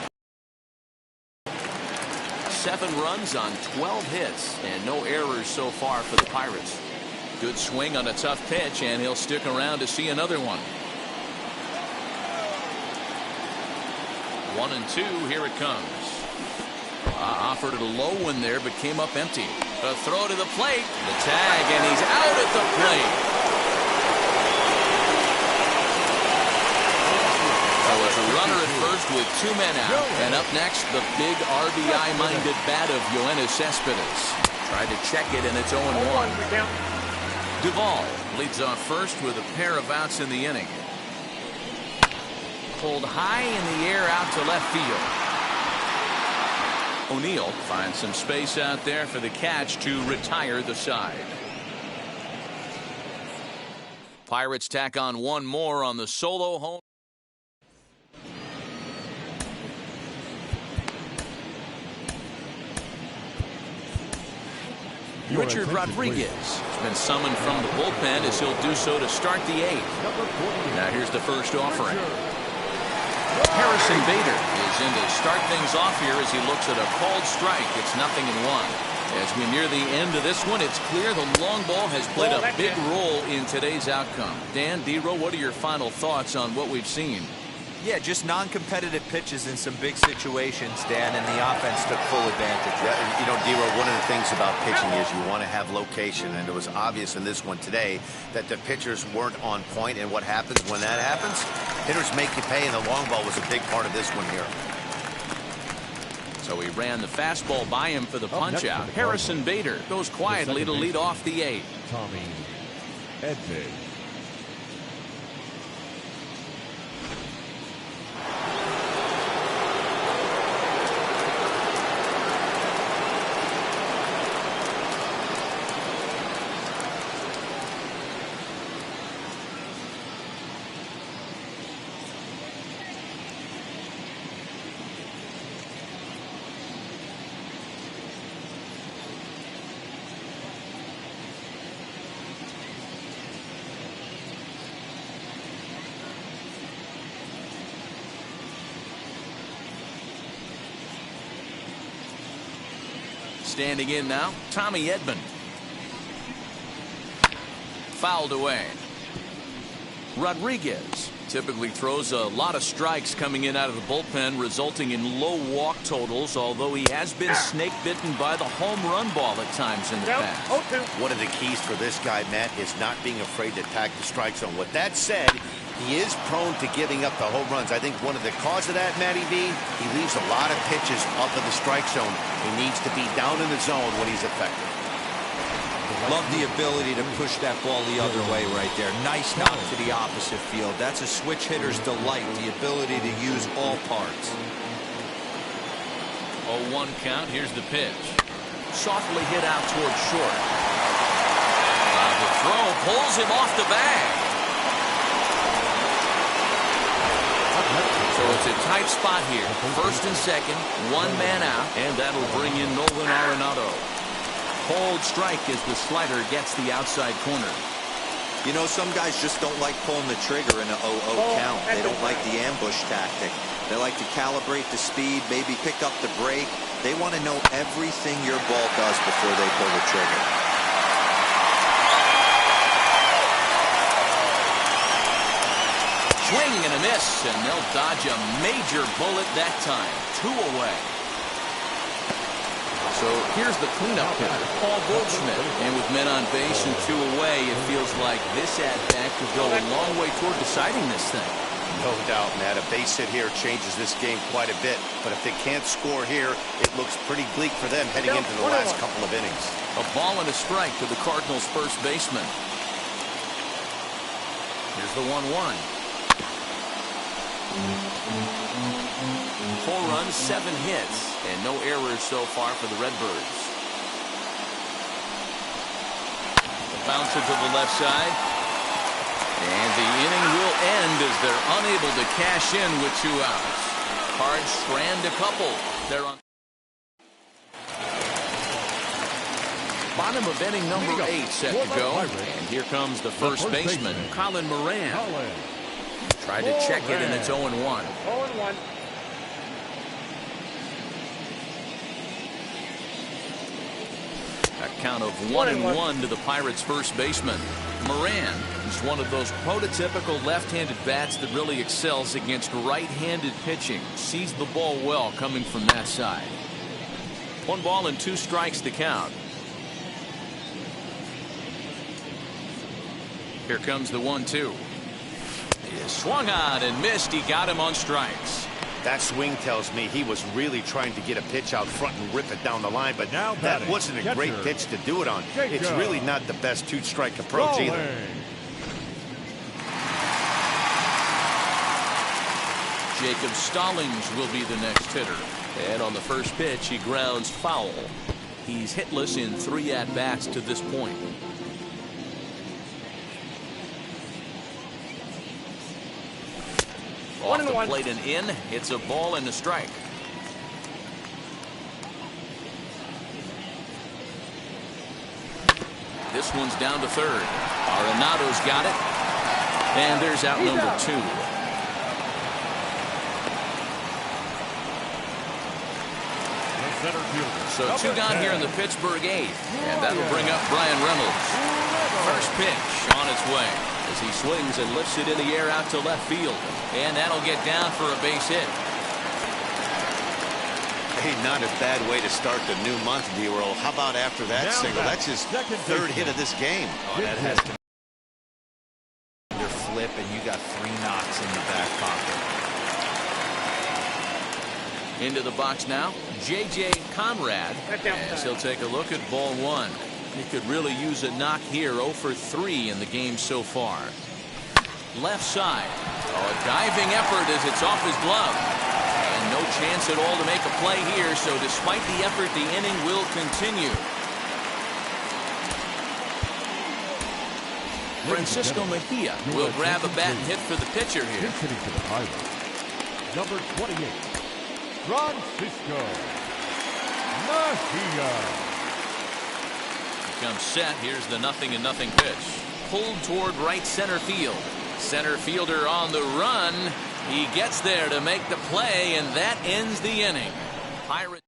7 runs on 12 hits and no errors so far for the Pirates. Good swing on a tough pitch, and he'll stick around to see another one. 1-2, here it comes. Offered it a low one there, but came up empty. A throw to the plate, the tag, and he's out at the plate. A runner at first with 2 men out. And up next, the big RBI-minded bat of Yoenis Cespedes. Tried to check it, and it's 0-1. Duvall leads off first with a pair of outs in the inning. Pulled high in the air out to left field. O'Neill finds some space out there for the catch to retire the side. Pirates tack on 1 more on the solo home. Richard Rodriguez has been summoned from the bullpen as he'll do so to start the 8th. Now here's the first offering. Harrison Bader is in to start things off here as he looks at a called strike. It's 0-1. As we near the end of this one, it's clear the long ball has played a big role in today's outcome. Dan, D-Row, what are your final thoughts on what we've seen? Yeah, just non-competitive pitches in some big situations, Dan, and the offense took full advantage. Yeah, you know, D-Row, one of the things about pitching is you want to have location, and it was obvious in this one today that the pitchers weren't on point, and what happens when that happens? Hitters make you pay, and the long ball was a big part of this one here. So he ran the fastball by him for the punch-out. Harrison Bader goes quietly to lead off the 8th. Tommy Edman. Standing in now, Tommy Edman. Fouled away. Rodriguez typically throws a lot of strikes coming in out of the bullpen, resulting in low walk totals, although he has been snake bitten by the home run ball at times in the past. One of the keys for this guy, Matt, is not being afraid to attack the strike zone. With that said, he is prone to giving up the home runs. I think one of the cause of that, Matty B, he leaves a lot of pitches up in the strike zone. He needs to be down in the zone when he's effective. Love the ability to push that ball the other way right there. Nice knock to the opposite field. That's a switch hitter's delight, the ability to use all parts. 0-1 count. Here's the pitch. Softly hit out towards short. The throw pulls him off the bag. So it's a tight spot here. First and second, one man out, and that'll bring in Nolan Arenado. Cold strike as the slider gets the outside corner. You know, some guys just don't like pulling the trigger in an 0-0 count. They don't like the ambush tactic. They like to calibrate the speed, maybe pick up the brake. They want to know everything your ball does before they pull the trigger. Swing and a miss, and they'll dodge a major bullet that time. 2 away. So here's the cleanup hitter, Paul Goldschmidt. And with men on base and 2 away, it feels like this at-bat could go a long way toward deciding this thing. No doubt, Matt. A base hit here changes this game quite a bit. But if they can't score here, it looks pretty bleak for them heading into the last couple of innings. A ball and a strike to the Cardinals' first baseman. Here's the 1-1. 4 runs, 7 hits, and no errors so far for the Redbirds. A bouncer to the left side. And the inning will end as they're unable to cash in with 2 outs. Cards strand a couple. They're on bottom of inning number 8 set to go. And here comes the first baseman, Colin Moran. Tried to check it, and it's 0-1. 0-1. A count of 1-1 to the Pirates' first baseman. Moran is one of those prototypical left-handed bats that really excels against right-handed pitching. Sees the ball well coming from that side. 1 ball and 2 strikes to count. Here comes the 1-2. He swung on and missed. He got him on strikes. That swing tells me he was really trying to get a pitch out front and rip it down the line, but now that wasn't a great pitch to do it on. It's really not the best 2-strike approach either. Jacob Stallings will be the next hitter. And on the first pitch, he grounds foul. He's hitless in 3 at-bats to this point. Off the plate and in. It's a ball and a strike. This one's down to third. Arenado's got it. And there's out number 2. So 2 gone here in the Pittsburgh 8th. And that'll bring up Brian Reynolds. First pitch on its way as he swings and lifts it in the air out to left field. And that'll get down for a base hit. Hey, not a bad way to start the new month, D-Roll. How about after that single? That's his 3rd hit of this game. Oh, that has to be flip, and you got 3 knocks in the back pocket. Into the box now, J.J. Conrad, as he'll take a look at ball 1. He could really use a knock here. 0 for 3 in the game so far. Left side. Oh, a diving effort as it's off his glove. And no chance at all to make a play here, so despite the effort, the inning will continue. Francisco Mejia will grab a bat and hit for the pitcher here. Hitting for the Pirates, number 28, Francisco Mejia. Comes set. Here's the 0-0 pitch. Pulled toward right center field. Center fielder on the run. He gets there to make the play, and that ends the inning. Pirates.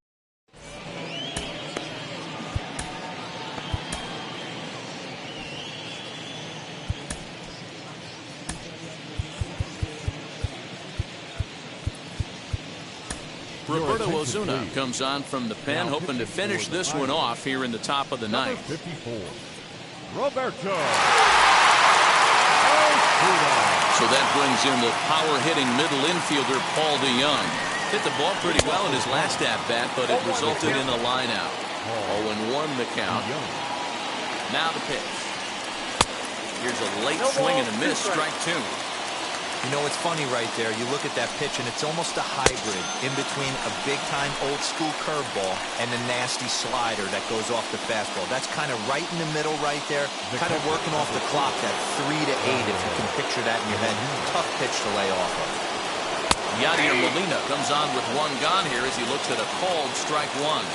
Roberto Ozuna comes on from the pen, hoping to finish this one off here in the top of the ninth. 54, Roberto. So that brings in the power-hitting middle infielder, Paul DeYoung. Hit the ball pretty well in his last at-bat, but it resulted in a line-out. 0-1 the count. Now the pitch. Here's a late swing and a miss, strike two. You know, it's funny right there. You look at that pitch, and it's almost a hybrid in between a big-time old-school curveball and a nasty slider that goes off the fastball. That's kind of right in the middle right there, kind of working off the clock, that 3 to 8, if you can picture that in your head. Tough pitch to lay off of. Yadier Molina comes on with one gone here as he looks at a called strike one.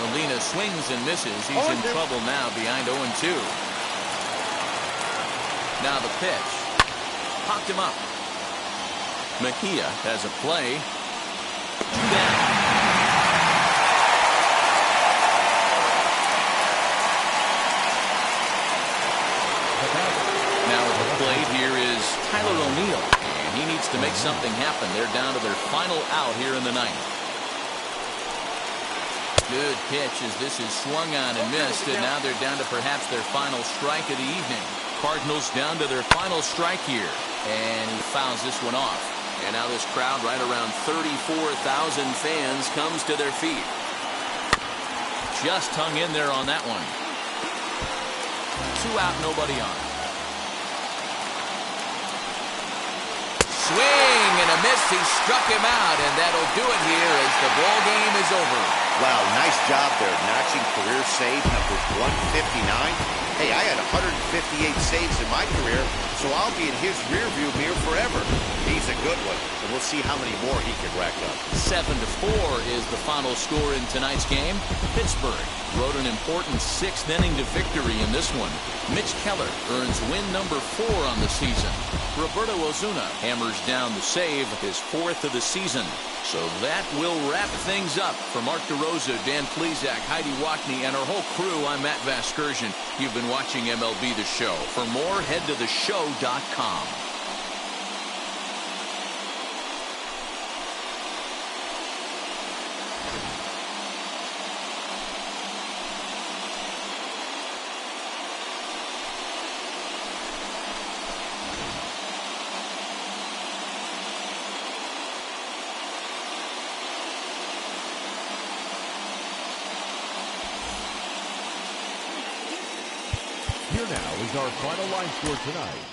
Molina swings and misses. He's in trouble now, behind 0-2. Now the pitch. Popped him up. Mejia has a play. 2 down. Now at the plate here is Tyler O'Neill. And he needs to make something happen. They're down to their final out here in the ninth. Good pitch as this is swung on and missed. And now they're down to perhaps their final strike of the evening. Cardinals down to their final strike here. And he fouls this one off. And now this crowd, right around 34,000 fans, comes to their feet. Just hung in there on that one. 2 out, nobody on. Swing and a miss. He struck him out, and that'll do it here as the ball game is over. Wow, nice job there, notching career save number 159. Hey, I had 158 saves in my career, so I'll be in his rearview mirror forever. He's a good one, and we'll see how many more he can rack up. 7-4 is the final score in tonight's game. Pittsburgh rode an important 6th inning to victory in this one. Mitch Keller earns win number 4 on the season. Roberto Ozuna hammers down the save, his 4th of the season. So that will wrap things up. For Mark DeRosa, Dan Plesac, Heidi Wackney, and our whole crew, I'm Matt Vasgersian. You've been watching MLB The Show. For more, head to theshow.com. Here now is our final line score tonight.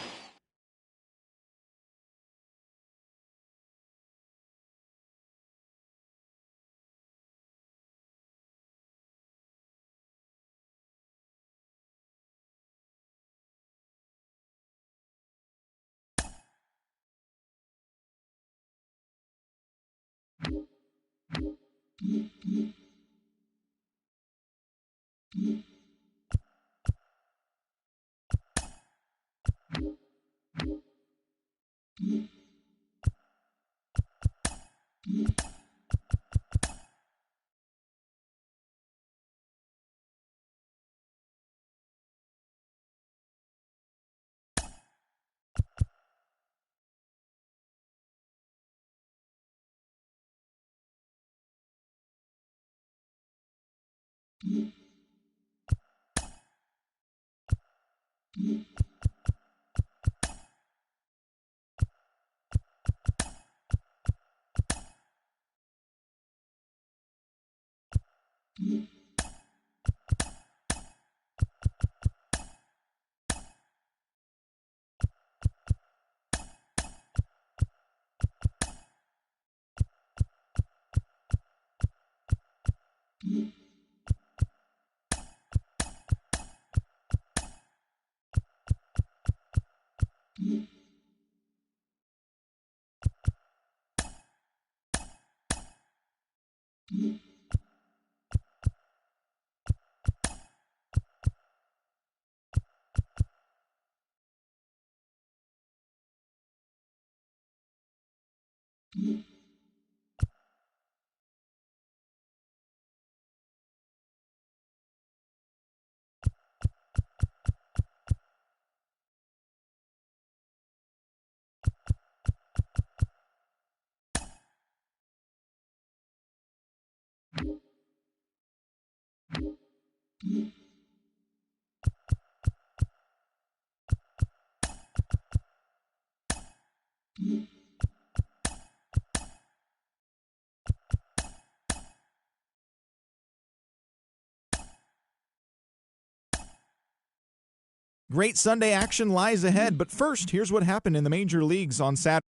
Great Sunday action lies ahead, but first, here's what happened in the major leagues on Saturday.